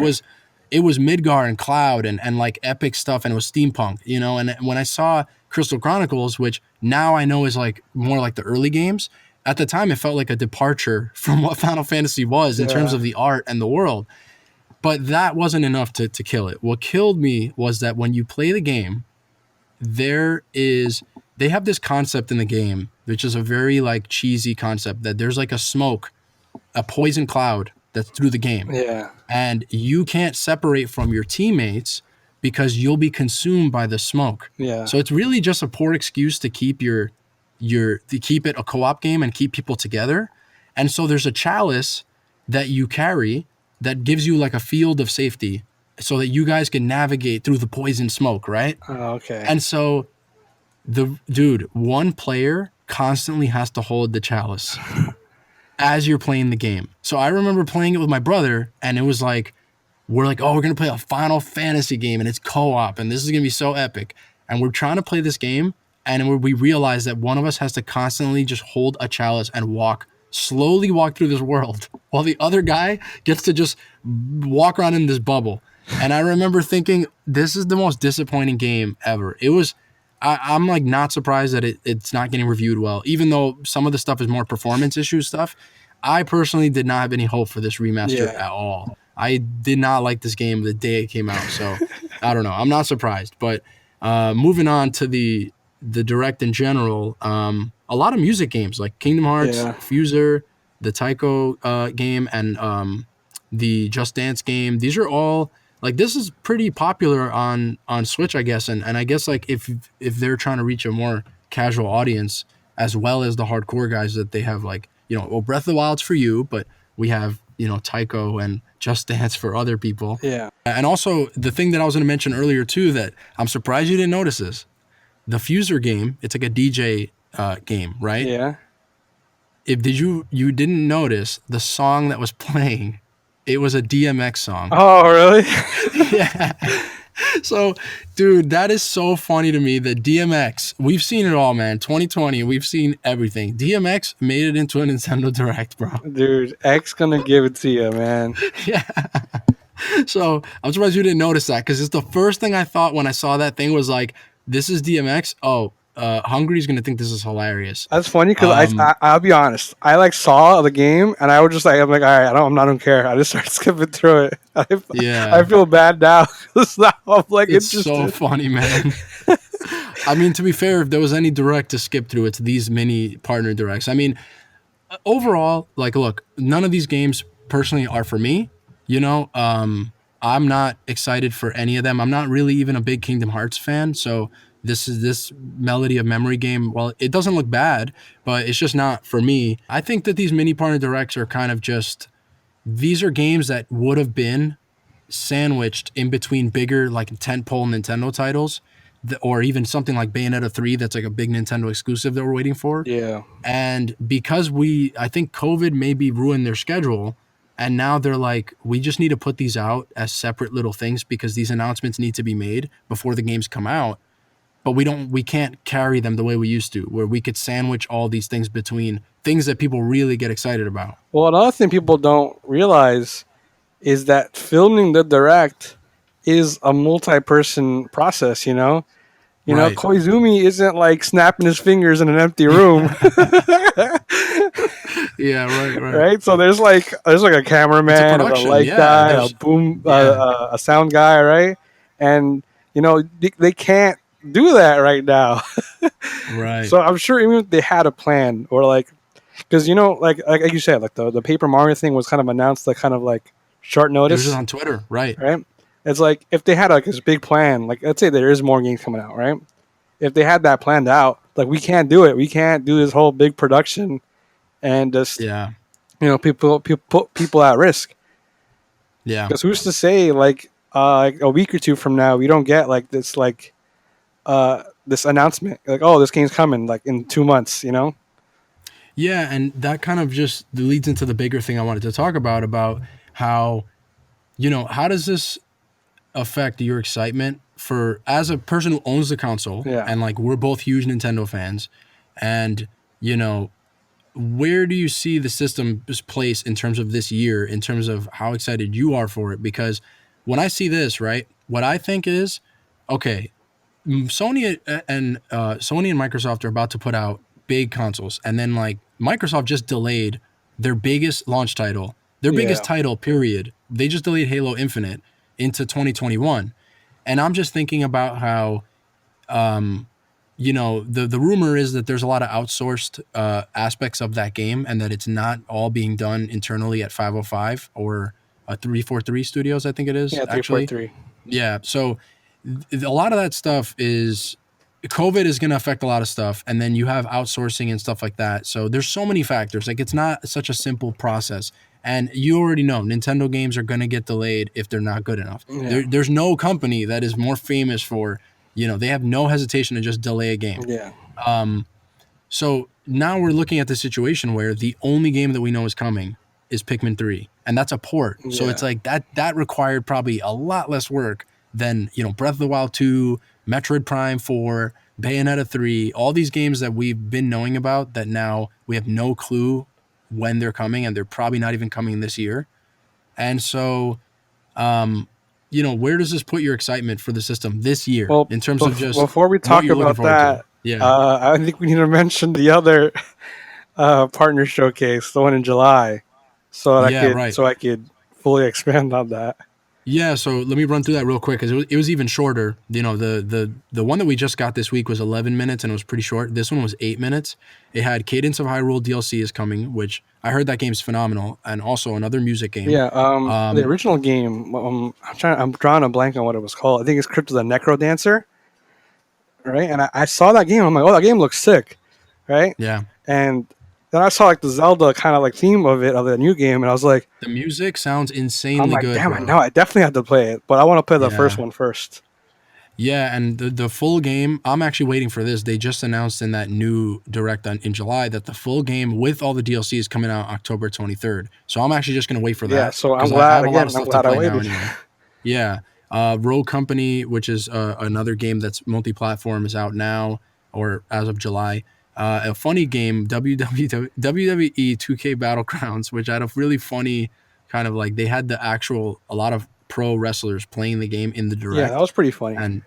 was Midgar and Cloud and like epic stuff, and it was steampunk, and when I saw Crystal Chronicles, which now I know is like more like the early games, at the time, it felt like a departure from what Final Fantasy was in terms of the art and the world. But that wasn't enough to kill it. What killed me was that when you play the game, they have this concept in the game, which is a very like cheesy concept, that there's like a poison cloud that's through the game. Yeah. And you can't separate from your teammates because you'll be consumed by the smoke. Yeah. So it's really just a poor excuse to keep to keep it a co-op game and keep people together. And so there's a chalice that you carry that gives you like a field of safety so that you guys can navigate through the poison smoke, right? Oh, okay. And so one player constantly has to hold the chalice. as you're playing the game. So I remember playing it with my brother, and it was like, we're like, oh, we're going to play a Final Fantasy game, and it's co-op, and this is going to be so epic. And we're trying to play this game, and we realize that one of us has to constantly just hold a chalice and slowly walk through this world, while the other guy gets to just walk around in this bubble. And I remember thinking, this is the most disappointing game ever. It was, I'm like not surprised that it's not getting reviewed well, even though some of the stuff is more performance issue stuff. I personally did not have any hope for this remaster at all. I did not like this game the day it came out, so I don't know. I'm not surprised. But moving on to the Direct in general, a lot of music games like Kingdom Hearts, Fuser, the Taiko game, and the Just Dance game. These are all like, this is pretty popular on Switch, I guess, and I guess like if they're trying to reach a more casual audience as well as the hardcore guys, that they have like, well, Breath of the Wild's for you, but we have Taiko and Just Dance for other people. Yeah. And also the thing that I was going to mention earlier too, that I'm surprised you didn't notice this, the Fuser game, it's like a DJ game, right? Yeah. You didn't notice the song that was playing, it was a DMX song. Oh, really? Yeah. So, dude, that is so funny to me that DMX, we've seen it all, man. 2020, we've seen everything. DMX made it into a Nintendo Direct, bro. Dude, X gonna give it to you, man. Yeah. So, I'm surprised you didn't notice that, because it's the first thing I thought when I saw that thing was like, this is DMX? Oh, Hungry's gonna think this is hilarious. That's funny because I'll be honest. I like saw the game and I was just like, I'm like, all right, I don't care. I just started skipping through it. I feel bad now. I'm like, it's so funny, man. I mean, to be fair, if there was any direct to skip through, it's these mini partner directs. I mean, overall, like, look, none of these games personally are for me. I'm not excited for any of them. I'm not really even a big Kingdom Hearts fan, so this Melody of Memory game, well, it doesn't look bad, but it's just not for me. I think that these mini partner directs are kind of just, these are games that would have been sandwiched in between bigger like tentpole Nintendo titles, or even something like Bayonetta 3 that's like a big Nintendo exclusive that we're waiting for. Yeah. And because I think COVID maybe ruined their schedule, and now they're like, we just need to put these out as separate little things because these announcements need to be made before the games come out. But we can't carry them the way we used to, where we could sandwich all these things between things that people really get excited about. Well, another thing people don't realize is that filming the Direct is a multi-person process, You know, Koizumi isn't like snapping his fingers in an empty room. Yeah, right. Right? So there's like a cameraman, a light guy, a sound guy, right? And, they can't do that right now. Right. So I'm sure even if they had a plan, or like, because like you said, like the Paper Mario thing was kind of announced like kind of like short notice. It was just on Twitter, right? It's like if they had like this big plan, like let's say there is more games coming out, right? If they had that planned out, like we can't do it. We can't do this whole big production and just people put people at risk. Yeah. Because who's to say like a week or two from now we don't get like this this announcement like, oh, this game's coming like in 2 months, Yeah, and that kind of just leads into the bigger thing I wanted to talk about how, how does this affect your excitement for, as a person who owns the console, and like we're both huge Nintendo fans, and where do you see the system's place in terms of this year, in terms of how excited you are for it? Because when I see this, right, what I think is, okay, Sony and Microsoft are about to put out big consoles, and then like Microsoft just delayed their biggest launch title, biggest title, period. They just delayed Halo Infinite into 2021, and I'm just thinking about how, the rumor is that there's a lot of outsourced aspects of that game, and that it's not all being done internally at 505 or 343 Studios, I think it is. Yeah, 343. Yeah, so a lot of that stuff is, COVID is going to affect a lot of stuff, and then you have outsourcing and stuff like that. So there's so many factors. Like, it's not such a simple process. And you already know Nintendo games are going to get delayed if they're not good enough. Yeah. There's no company that is more famous for, they have no hesitation to just delay a game. Yeah. So now we're looking at the situation where the only game that we know is coming is Pikmin 3, and that's a port. So it's Yeah. like that required probably a lot less work than, Breath of the Wild 2, Metroid Prime 4, Bayonetta 3, all these games that we've been knowing about that now we have no clue when they're coming, and they're probably not even coming this year. And so, um, where does this put your excitement for the system this year Well, in terms of just before we what talk you're looking about forward to? that, Yeah. I think we need to mention the other partner showcase, the one in July, Yeah, right. so I could fully expand on that. Yeah, so let me run through that real quick because it was even shorter. The one that we just got this week was 11 minutes and it was pretty short. This one was 8 minutes. It had Cadence of Hyrule DLC is coming, which I heard that game's phenomenal, and also another music game. Yeah, the Um, original game. I'm drawing a blank on what it was called. I think it's Crypt of the Necro Dancer, right? And I saw that game. I'm like, oh, that game looks sick, right? yeah, And then I saw like the Zelda kind of like theme of the new game, and I was like, the music sounds I'm insanely like, good, damn it, bro. now I definitely have to play it, but I want to play the first Yeah. one first. Yeah, and the full game, I'm actually waiting for this. They just announced in that new direct in July that the full game with all the DLC is coming out October 23rd. So I'm actually just going to wait for Yeah, that so because I have a lot of I'm stuff to glad I play now waited. anyway. Yeah. Rogue Company, which is another game that's multi-platform, is out now or as of July. A funny game, WWE 2K Battlegrounds, which had a really funny kind of like they had a lot of pro wrestlers playing the game in the Yeah, that direct. was pretty funny.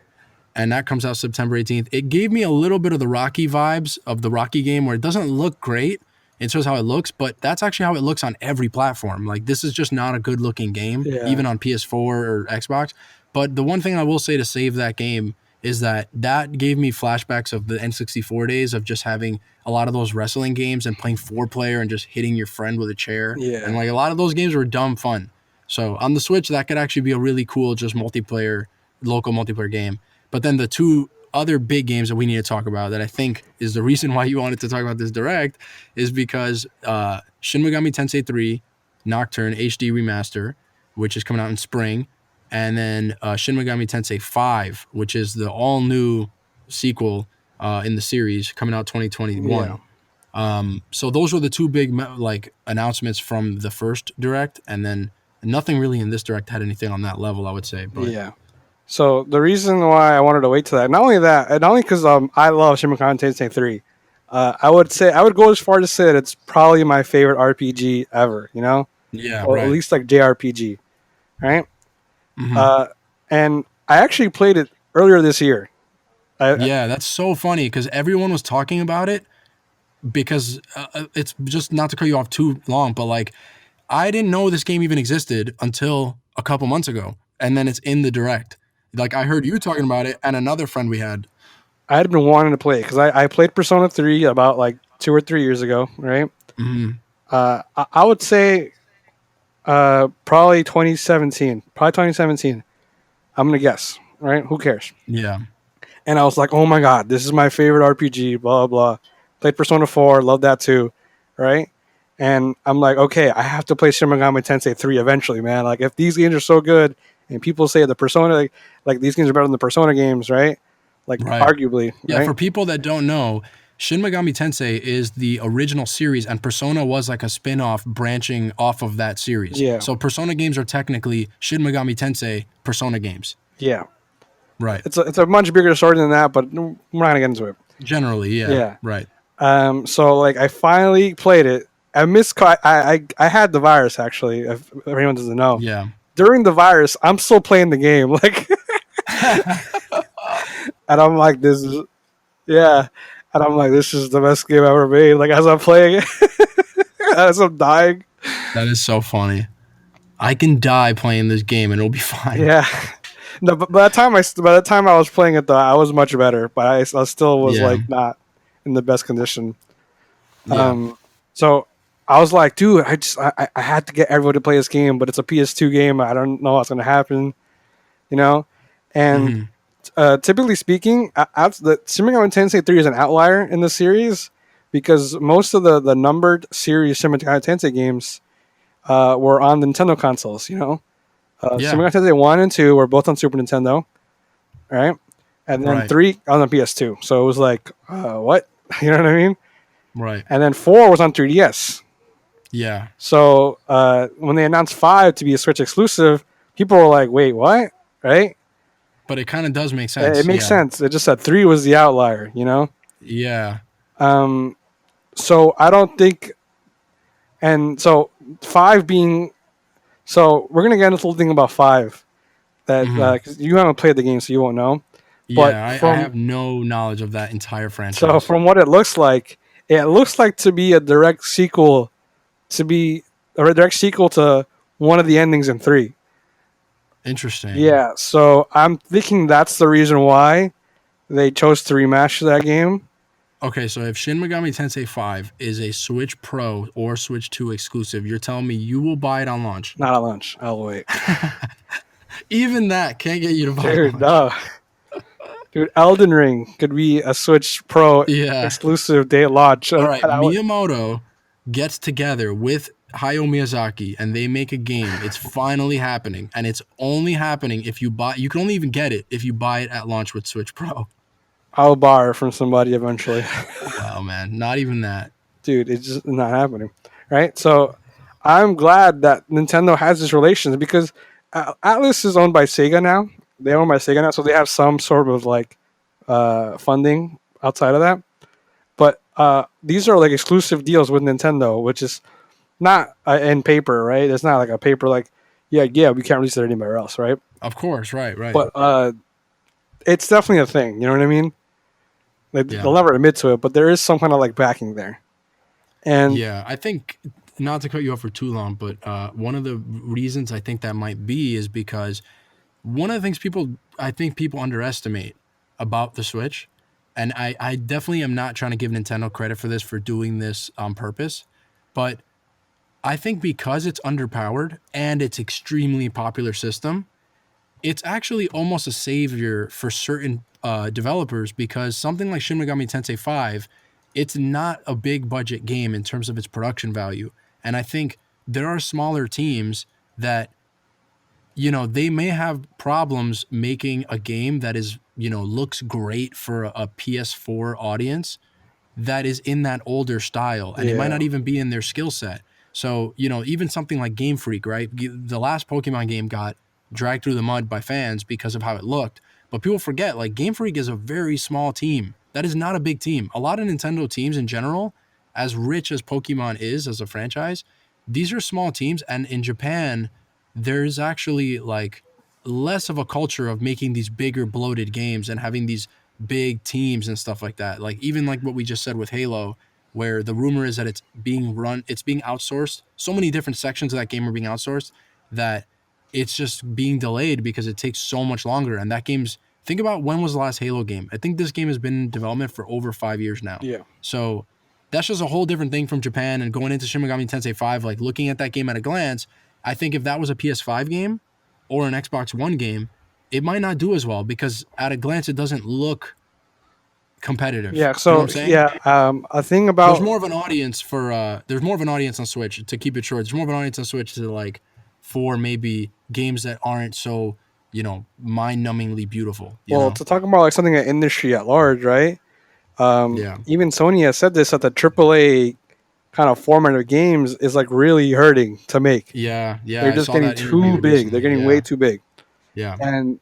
And that comes out September 18th. It gave me a little bit of the Rocky vibes of the Rocky game where it doesn't look great. It shows how it looks, but that's actually how it looks on every platform. Like, this is just not a good looking game, Yeah, even on PS4 or Xbox. But the one thing I will say to save that game is that gave me flashbacks of the N64 days of just having a lot of those wrestling games and playing 4 player and just hitting your friend with a chair. And yeah, like a lot of those games were dumb fun. So on the Switch, that could actually be a really cool, just local multiplayer game. But then the two other big games that we need to talk about that I think is the reason why you wanted to talk about this direct is because Shin Megami Tensei 3 Nocturne HD Remaster, which is coming out in spring, and then Shin Megami Tensei 5, which is the all new sequel in the series coming out yeah, 2021. So those were the two big announcements from the first direct, and then nothing really in this direct had anything on that level, I would say. But yeah. So the reason why I wanted to wait to that, and not only because I love Shin Megami Tensei 3, I would go as far to say that it's probably my favorite RPG ever. You know, yeah, or at right. least like JRPG, right? Hmm. Uh, and I actually played it earlier this year. Yeah, that's so funny because everyone was talking about it because it's just not to cut you off too long, but like I didn't know this game even existed until a couple months ago, and then it's in the direct. Like I heard you talking about it, and another friend we had. I had been wanting to play it because I played Persona 3 about like 2 or 3 years ago, right? Hmm. I would say probably 2017. Probably 2017. I'm going to guess, right? Who cares? Yeah, And I was like, oh my God, this is my favorite RPG, blah, blah. Played Persona 4, love that too, right? And I'm like, okay, I have to play Shin Megami Tensei 3 eventually, man. Like, if these games are so good and people say the Persona, like these games are better than the Persona games, right? Like, right. arguably, Yeah, right? for people that don't know, Shin Megami Tensei is the original series, and Persona was like a spin-off branching off of that series. Yeah, So Persona games are technically Shin Megami Tensei Persona games. yeah. Right. It's a much bigger story than that, but we're not gonna get into it. Generally, yeah. Yeah. Right. So like I finally played it. I had the virus actually. If anyone doesn't know, Yeah. during the virus, I'm still playing the game. Like, and I'm like, this is yeah, and I'm like, this is the best game I ever made. Like as I'm playing it, as I'm dying. That is so funny. I can die playing this game and it'll be fine. Yeah. No, but by the time I was playing it though, I was much better. But I still was Yeah. like not in the best condition. Yeah. So I was like, dude, I had to get everyone to play this game, but it's a PS2 game. I don't know what's gonna happen, you know. And Hmm. typically speaking, the Shin Megami Tensei 3 is an outlier in the series because most of the numbered series Shin Megami Tensei games were on Nintendo consoles. You know, Shin Yeah. Megami Tensei 1 and 2 were both on Super Nintendo, right? And then Right. 3 on the PS2. So it was like, what? You know what I mean? Right. and then 4 was on 3DS. Yeah. So when they announced 5 to be a Switch exclusive, people were like, "Wait, what?" Right? But it kind of does make It sense. makes Yeah. sense. It just that 3 was the outlier, you know. Yeah. So I don't think, and so 5 being, so we're gonna get into the whole thing about 5 that Hmm. 'cause you haven't played the game, so you won't know. But Yeah. I have no knowledge of that entire so franchise. from what it looks like to be a direct sequel, to be a direct sequel to one of the endings in 3. Interesting. Yeah, so I'm thinking that's the reason why they chose to remaster that game. Okay, so if Shin Megami Tensei 5 is a Switch Pro or Switch 2 exclusive, you're telling me you will buy it on launch? Not at launch. I'll wait. Even that can't get you to buy it on Dude, launch. no. Dude, Elden Ring could be a Switch Pro Yeah. exclusive day launch. All right, Miyamoto gets together with Hayao Miyazaki and they make a game. It's finally happening, and it's only happening if you buy. You can only even get it if you buy it at launch with Switch Pro. I'll borrow from somebody eventually. Wow, man, not even that. Dude, it's just not happening. Right? So I'm glad that Nintendo has this relations because Atlas is owned by Sega now. They own by Sega now, so they have some sort of like funding outside of that. But these are like exclusive deals with Nintendo, which is not in paper, right? It's not like a paper like, yeah, we can't release it anywhere else, right? Of course, right. But it's definitely a thing. You know what I mean? Like, they'll never admit to it, but there is some kind of like backing there. And yeah, I think, not to cut you off for too long, but one of the reasons I think that might be is because one of the things I think people underestimate about the Switch, and I definitely am not trying to give Nintendo credit for this, for doing this on purpose, but I think because it's underpowered and it's extremely popular system, it's actually almost a savior for certain developers, because something like Shin Megami Tensei 5, it's not a big budget game in terms of its production value. And I think there are smaller teams that, they may have problems making a game that is, looks great for a PS4 audience, that is in that older style, and it might not even be in their skill set. So, even something like Game Freak, right? The last Pokemon game got dragged through the mud by fans because of how it looked. But people forget, like, Game Freak is a very small team. That is not a big team. A lot of Nintendo teams in general, as rich as Pokemon is as a franchise, these are small teams. And in Japan, there's actually like less of a culture of making these bigger bloated games and having these big teams and stuff like that. Like, even like what we just said with Halo, where the rumor is that it's being outsourced. So many different sections of that game are being outsourced that it's just being delayed because it takes so much longer. And that game's, think about when was the last Halo game? I think this game has been in development for over 5 years now. Yeah. So that's just a whole different thing from Japan. And going into Shin Megami Tensei 5, like looking at that game at a glance, I think if that was a PS5 game or an Xbox One game, it might not do as well because at a glance it doesn't look competitive. Yeah. You know So what I'm saying? yeah, a thing about There's more of an audience on Switch, to keep it short. There's more of an audience on Switch for maybe games that aren't so, mind-numbingly beautiful. to talk about like something in industry at large, right? Yeah. Even Sony has said this, that the AAA kind of format of games is like really hurting to make. Yeah. They're just getting too big. Recently. They're getting way too big. Yeah. And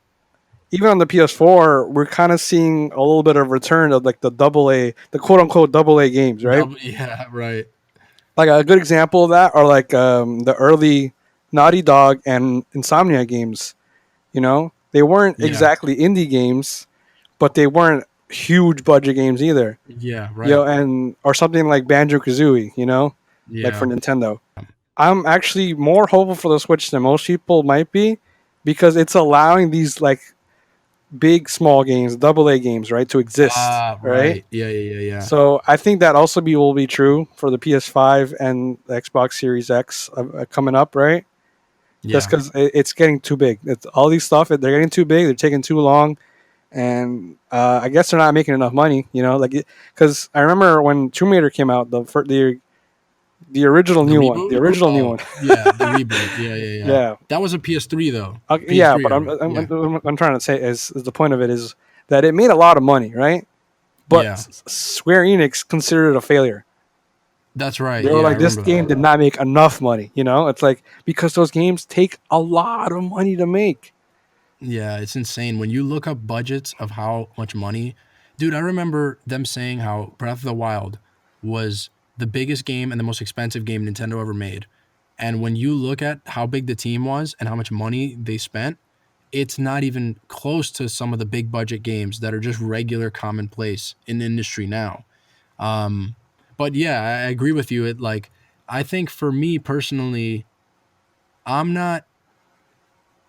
even on the PS4, we're kind of seeing a little bit of return of like the the quote unquote AA games, right? Yeah, right. Like a good example of that are like the early Naughty Dog and Insomnia games. They weren't exactly indie games, but they weren't huge budget games either. Yeah, right. And or something like Banjo-Kazooie, like for Nintendo. I'm actually more hopeful for the Switch than most people might be, because it's allowing these like big small games, AA games, right, to exist. Right? Yeah. So I think that also will be true for the PS5 and the Xbox Series X coming up, right? Yeah. Just because it's getting too big. It's all these stuff. They're getting too big. They're taking too long, and I guess they're not making enough money. Because I remember when Tomb Raider came out, the original new one, the original new one. Yeah, the reboot. Yeah. That was a PS3 though. PS3 yeah, but I'm trying to say is the point of it is that it made a lot of money, right? But Square Enix considered it a failure. That's right. They were Yeah, I like, this remember that. game did not make enough money. You know, it's like because those games take a lot of money to make. Yeah, it's insane. When you look up budgets of how much money, dude, I remember them saying how Breath of the Wild was the biggest game and the most expensive game Nintendo ever made. And when you look at how big the team was and how much money they spent, it's not even close to some of the big budget games that are just regular commonplace in the industry now. Um, but yeah, I agree with you. I think for me personally, I'm not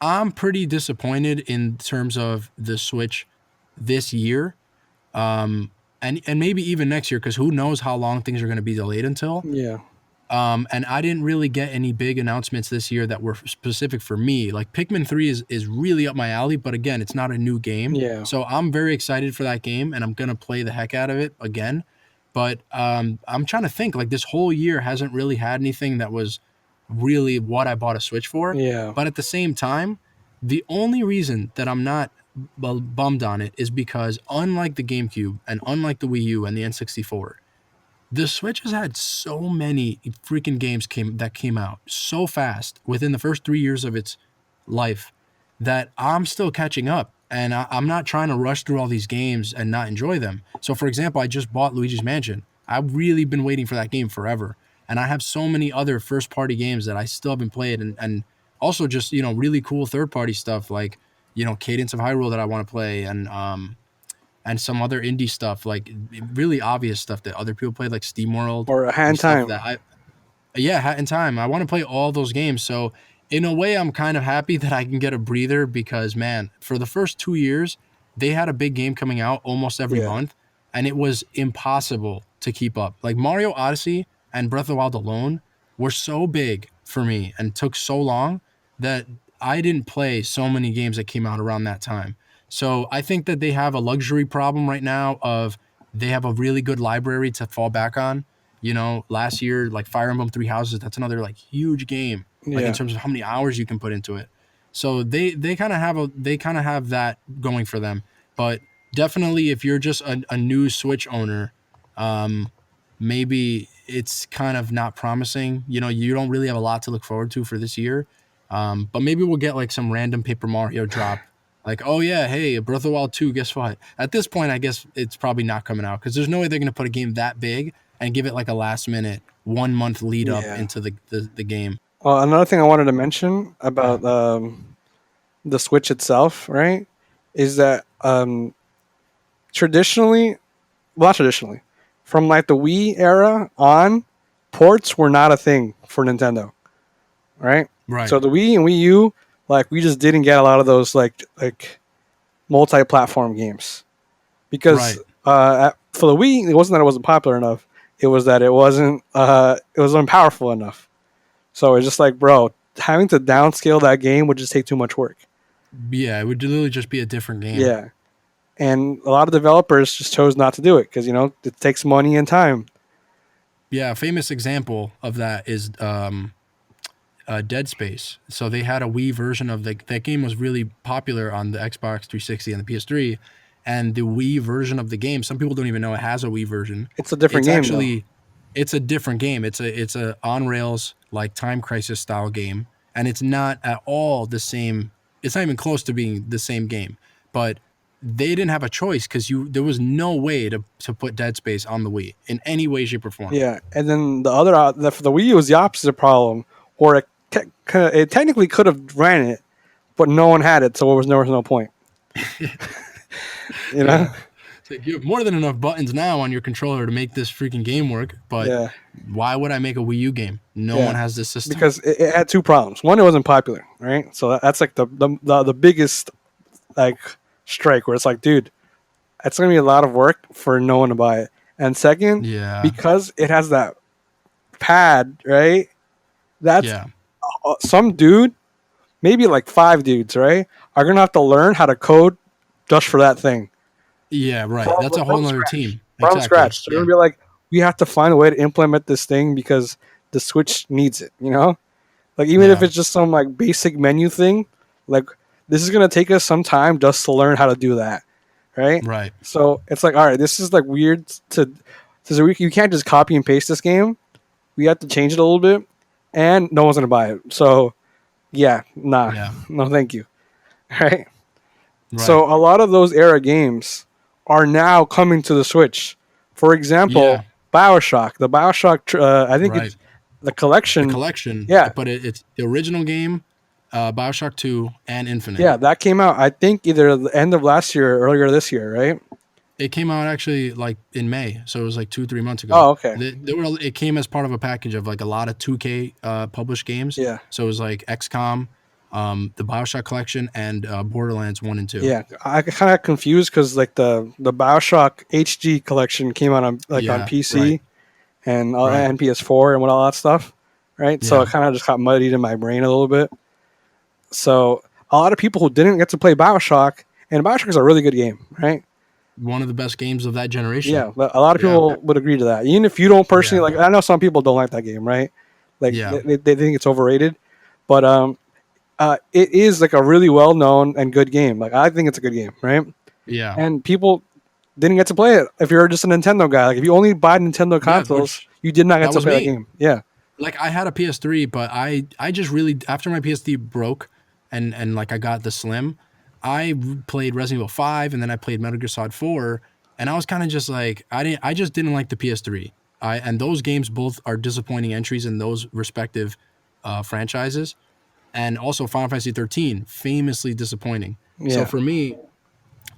I'm pretty disappointed in terms of the Switch this year, um, and maybe even next year, because who knows how long things are going to be delayed until. Yeah, And I didn't really get any big announcements this year that were specific for me. Like Pikmin 3 is really up my alley, but again, it's not a new game. yeah, So I'm very excited for that game and I'm going to play the heck out of it again. But I'm trying to think, like this whole year hasn't really had anything that was really what I bought a Switch for. yeah. But at the same time, the only reason that I'm not bummed on it is because unlike the GameCube and unlike the Wii U and the N64, the Switch has had so many freaking games that came out so fast within the first 3 years of its life that I'm still catching up. And I'm not trying to rush through all these games and not enjoy them. So, for example, I just bought Luigi's Mansion. I've really been waiting for that game forever. And I have so many other first party games that I still haven't played. And also just, really cool third party stuff like, Cadence of Hyrule that I want to play and some other indie stuff, like really obvious stuff that other people play, like SteamWorld Or a or hand stuff time. that Hat in Time. I want to play all those games. So in a way, I'm kind of happy that I can get a breather because, man, for the first 2 years, they had a big game coming out almost every Yeah, month, and it was impossible to keep up. Like Mario Odyssey and Breath of the Wild alone were so big for me and took so long that I didn't play so many games that came out around that time. So I think that they have a luxury problem right now of they have a really good library to fall back on. Last year, like Fire Emblem Three Houses, that's another like huge game, like in yeah, terms of how many hours you can put into it. So they kind of have that going for them. But definitely, if you're just a new Switch owner, um, maybe it's kind of not promising. You don't really have a lot to look forward to for this year. But maybe we'll get like some random Paper Mario drop. Like, oh yeah, hey, Breath of the Wild 2, guess what? At this point, I guess it's probably not coming out because there's no way they're going to put a game that big and give it like a last minute 1 month lead up yeah. into the game. Another thing I wanted to mention about the Switch itself, right, is that traditionally, well, not traditionally, from like the Wii era on, ports were not a thing for Nintendo, right? Right, So the Wii and Wii U, like we just didn't get a lot of those like multi-platform games because right. for the Wii, it wasn't that it wasn't popular enough; it was that it was unpowerful enough. So it's just like, bro, having to downscale that game would just take too much work. Yeah, it would literally just be a different game. Yeah. And a lot of developers just chose not to do it because, it takes money and time. Yeah, a famous example of that is Dead Space. So they had a Wii version of that game was really popular on the Xbox 360 and the PS3, and the Wii version of the game. Some people don't even know it has a Wii version. It's a different It's game, though. actually it's a different game. It's a on rails like Time Crisis style game, and it's not at all the same. It's not even close to being the same game. But they didn't have a choice because there was no way to put Dead Space on the Wii in any way, shape, or form. Yeah. And then for the Wii U was the opposite problem, where it technically could have ran it, but no one had it, so there was no point. you know? Yeah. It's like you have more than enough buttons now on your controller to make this freaking game work, but Yeah. why would I make a Wii U game? No Yeah. one has this system. Because it had two problems. One, it wasn't popular, right? So that's like the biggest like strike where it's like, dude, it's gonna be a lot of work for no one to buy it. And second, Yeah. because it has that pad, right? That's Yeah. some dude, maybe like 5 dudes, right, are gonna have to learn how to code just for that thing Yeah, right. That's a whole nother team. from Exactly. scratch. So they're Yeah. gonna be like, we have to find a way to implement this thing because the Switch needs it. Like even if Yeah. it's just some like basic menu thing, like this is gonna take us some time just to learn how to do that, right? Right. So it's like, all right, this is like weird to so you can't just copy and paste this game we had to change it a little bit, and no one's gonna buy it. So yeah, nah, Yeah. no, thank you. Right. Right. So a lot of those era games are now coming to the Switch. For Yeah. example, BioShock. The BioShock, I think Right. it's the The collection. collection, Yeah, but it's the original game, Bioshock 2 and Infinite. yeah, that came out. I think either the end of last year or earlier this year, right? It came out actually like in May, so it was like 2-3 months ago. Oh, okay. It came as part of a package of like a lot of 2K published games. Yeah, So it was like XCOM, the Bioshock collection, and Borderlands 1 and 2. yeah. I kind of confused because like the BioShock HD collection came out on on Yeah, right, PC right. and PS4 and all that stuff, right? So it Yeah, kind of just got muddied in my brain a little bit. So a lot of people who didn't get to play BioShock, and BioShock is a really good game, right? one of the best games of that generation. Yeah, but a lot of Yeah, people would agree to that. Even if you don't personally yeah, like, I know some people don't like that game, right? Like yeah, they think it's overrated, but it is like a really well known and good game. Like I think it's a good game, right? yeah, And people didn't get to play it. If you're just a Nintendo guy, like if you only buy Nintendo yeah. consoles, Which you did not get that to was play that me. game. Yeah, Like I had a PS3, but I just really after my PS3 broke and like I got the Slim, played Resident Evil 5 and then I played Metal Gear Solid 4 and I was kind of just like I just didn't like the PS3. And those games both are disappointing entries in those respective franchises. And also Final Fantasy 13 famously disappointing. So yeah, for me,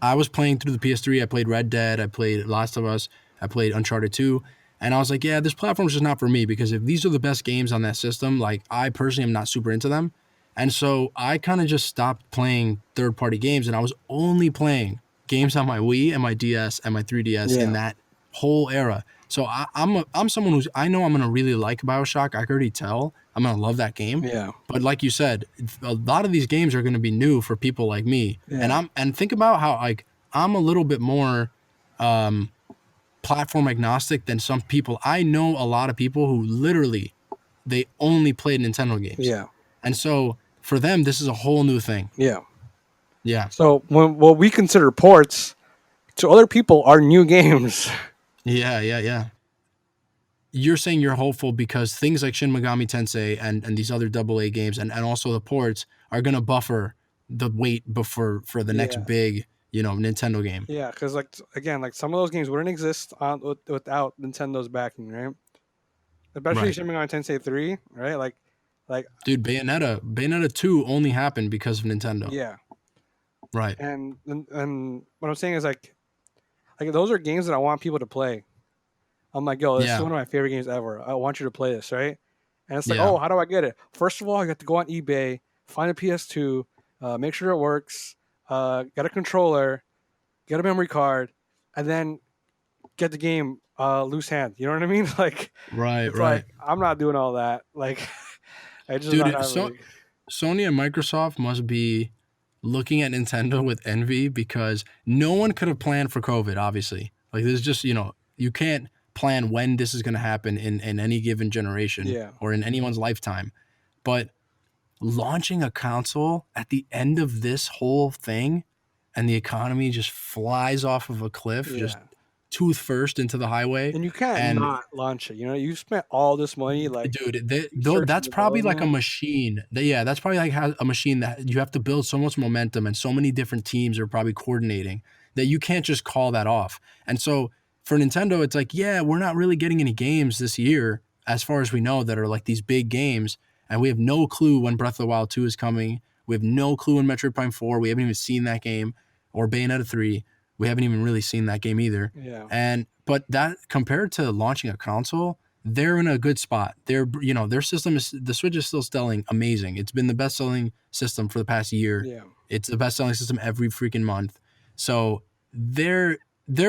I was playing through the PS3. I played Red Dead. I played Last of Us. I played Uncharted 2. And I was like, yeah, this platform is just not for me because if these are the best games on that system, like I personally am not super into them. And so I kind of just stopped playing third party games and I was only playing games on my Wii and my DS and my 3DS in yeah, that whole era. So I'm someone who's I know I'm gonna really like BioShock. I can already tell I'm gonna love that game. yeah, But like you said, a lot of these games are gonna be new for people like me. yeah, And think about how like I'm a little bit more um, platform agnostic than some people. I know a lot of people who literally they only play Nintendo games, yeah, and so for them this is a whole new thing. yeah. Yeah, So when what we consider ports to other people are new games. yeah, yeah, yeah. You're saying you're hopeful because things like Shin Megami Tensei and these other AA games and also the ports are gonna buffer the wait before for the next Yeah, big Nintendo game. yeah, because like again, like some of those games wouldn't exist without Nintendo's backing, right? Especially Right. Shin Megami Tensei 3, right? Like Dude, Bayonetta 2 only happened because of Nintendo. yeah, Right. and what I'm saying is like those are games that I want people to play. I'm like, yo, this is Yeah. one of my favorite games ever. I want you to play this, right? And it's like, Yeah. oh, how do I get it? First of all, you have to go on eBay, find a PS2, make sure it works, get a controller, get a memory card, and then get the game loose hand. You know what I mean? Like, Right, it's like right. I'm not doing all that. Like, I just not Dude, have so like, Sony and Microsoft must be looking at Nintendo with envy because no one could have planned for COVID, obviously. Like there's just, you can't plan when this is going to happen in any given generation yeah, or in anyone's lifetime. But launching a console at the end of this whole thing and the economy just flies off of a cliff, just yeah. tooth first into the highway. And you can't And not launch it. You know, you spent all this money, like dude, research and that's probably like a development. machine. Yeah, that's probably like a machine that you have to build so much momentum and so many different teams are probably coordinating that you can't just call that off. And so for Nintendo, it's like, yeah, we're not really getting any games this year, as far as we know, that are like these big games. And we have no clue when Breath of the Wild 2 is coming. We have no clue when Metroid Prime 4. We haven't even seen that game. Or Bayonetta 3. We haven't even really seen that game either. Yeah, But that compared to launching a console, they're in a good spot. Their system is the Switch is still selling amazing. It's been the best selling system for the past year. yeah, It's the best selling system every freaking month. So they're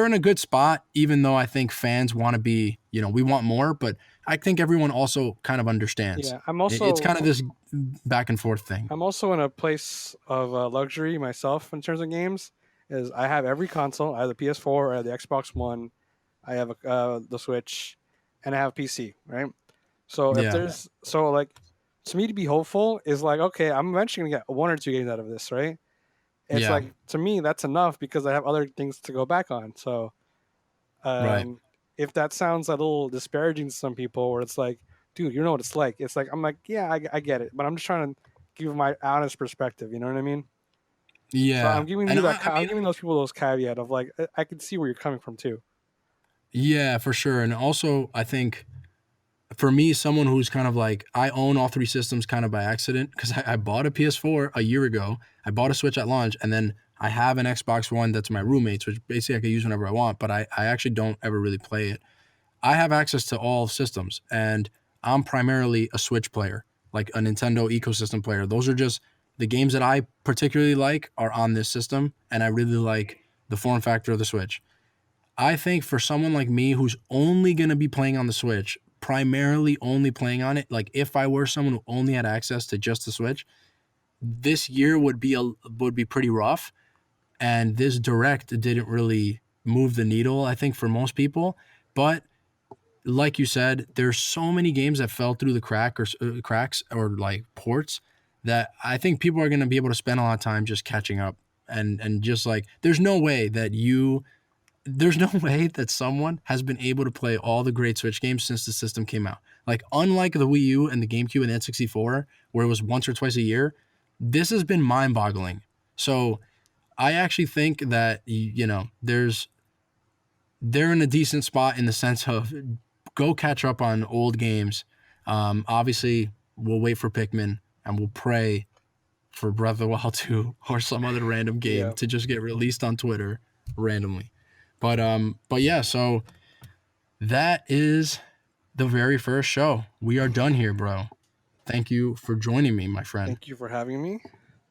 in a good spot, even though I think fans want to be, we want more, but I think everyone also kind of understands. yeah. It's kind of this back and forth thing. I'm also in a place of luxury myself in terms of games. Is I have every console. I have the PS4, I have the Xbox One, I have the Switch, and I have PC. Right. So if Yeah. there's like to me to be hopeful is like okay, I'm eventually gonna get one or two games out of this. Right. It's Yeah. like to me that's enough because I have other things to go back on. So Right. if that sounds a little disparaging to some people, where it's like dude, you know what it's like. It's like, I'm like, yeah, I get it, but I'm just trying to give my honest perspective. You know what I mean? So Yeah. I'm giving And you that. I I'm mean, giving those people those caveat of like, I can see where you're coming from too. yeah, for sure. And also, I think for me, someone who's kind of like, I own all three systems kind of by accident because I bought a PS4 a year ago. I bought a Switch at launch, and then I have an Xbox One that's my roommate's, which basically I can use whenever I want, but I actually don't ever really play it. I have access to all systems, and I'm primarily a Switch player, like a Nintendo ecosystem player. Those are just the games that I particularly like are on this system, and I really like the form factor of the Switch. I think for someone like me who's only going to be playing on the Switch, primarily only playing on it, like if I were someone who only had access to just the Switch, this year would be pretty rough, and this direct didn't really move the needle, I think, for most people. But like you said, there's so many games that fell through the cracks or like ports that I think people are going to be able to spend a lot of time just catching up, and just like there's no way that someone has been able to play all the great Switch games since the system came out. Like, unlike the Wii U and the GameCube and the N64, where it was once or twice a year, this has been mind-boggling. So I actually think that, they're in a decent spot in the sense of go catch up on old games. Obviously, we'll wait for Pikmin and we'll pray for Breath of the Wild 2 or some other random game Yeah. to just get released on Twitter randomly. But yeah, so that is the very first show. We are done here, bro. Thank you for joining me, my friend. Thank you for having me.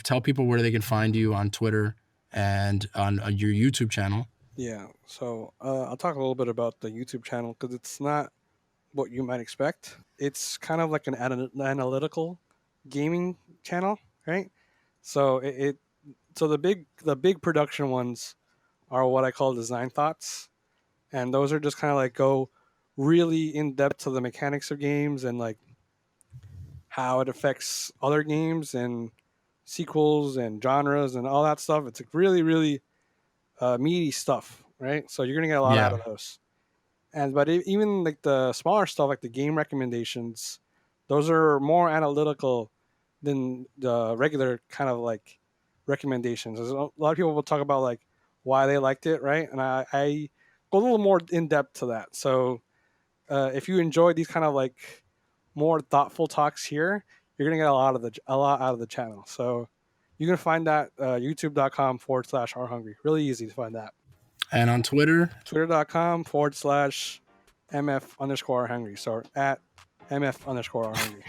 Tell people where they can find you on Twitter and on your YouTube channel. Yeah. So I'll talk a little bit about the YouTube channel because it's not what you might expect. It's kind of like an analytical gaming channel, right? So so the big production ones are what I call design thoughts, and those are just kind of like go really in depth to the mechanics of games and like how it affects other games and sequels and genres and all that stuff. It's like really meaty stuff, right? So you're gonna get a lot out Yeah. of those. And but even like the smaller stuff, like the game recommendations, those are more analytical than the regular kind of like recommendations. There's a lot of people will talk about like why they liked it, right? And I go a little more in depth to that. So if you enjoy these kind of like more thoughtful talks here, you're gonna get a lot out of the channel. So you can find that youtube.com/Arhungry. Really easy to find that. And on Twitter, twitter.com/MF_Arhungry. So at MF_Arhungry.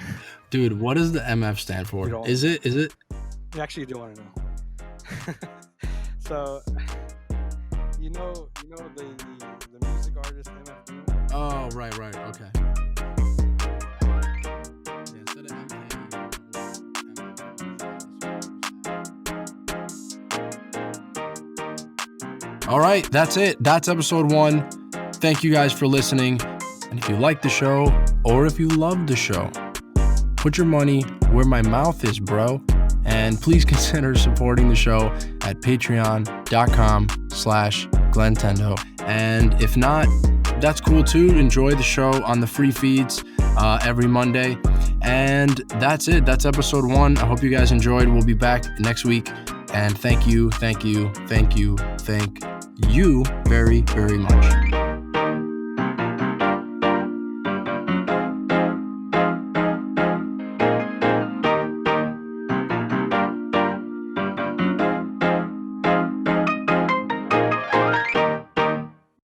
dude, what does the MF stand for? Is it? You actually do want to know. So you know the music artist MF Doom? Oh, right, okay. Yeah, instead of All right, that's it. That's episode 1. Thank you guys for listening. And if you like the show, or if you love the show, put your money where my mouth is, bro. And please consider supporting the show at patreon.com/Glentendo. And if not, that's cool too. Enjoy the show on the free feeds every Monday. And that's it. That's episode 1. I hope you guys enjoyed. We'll be back next week. And thank you very, very much.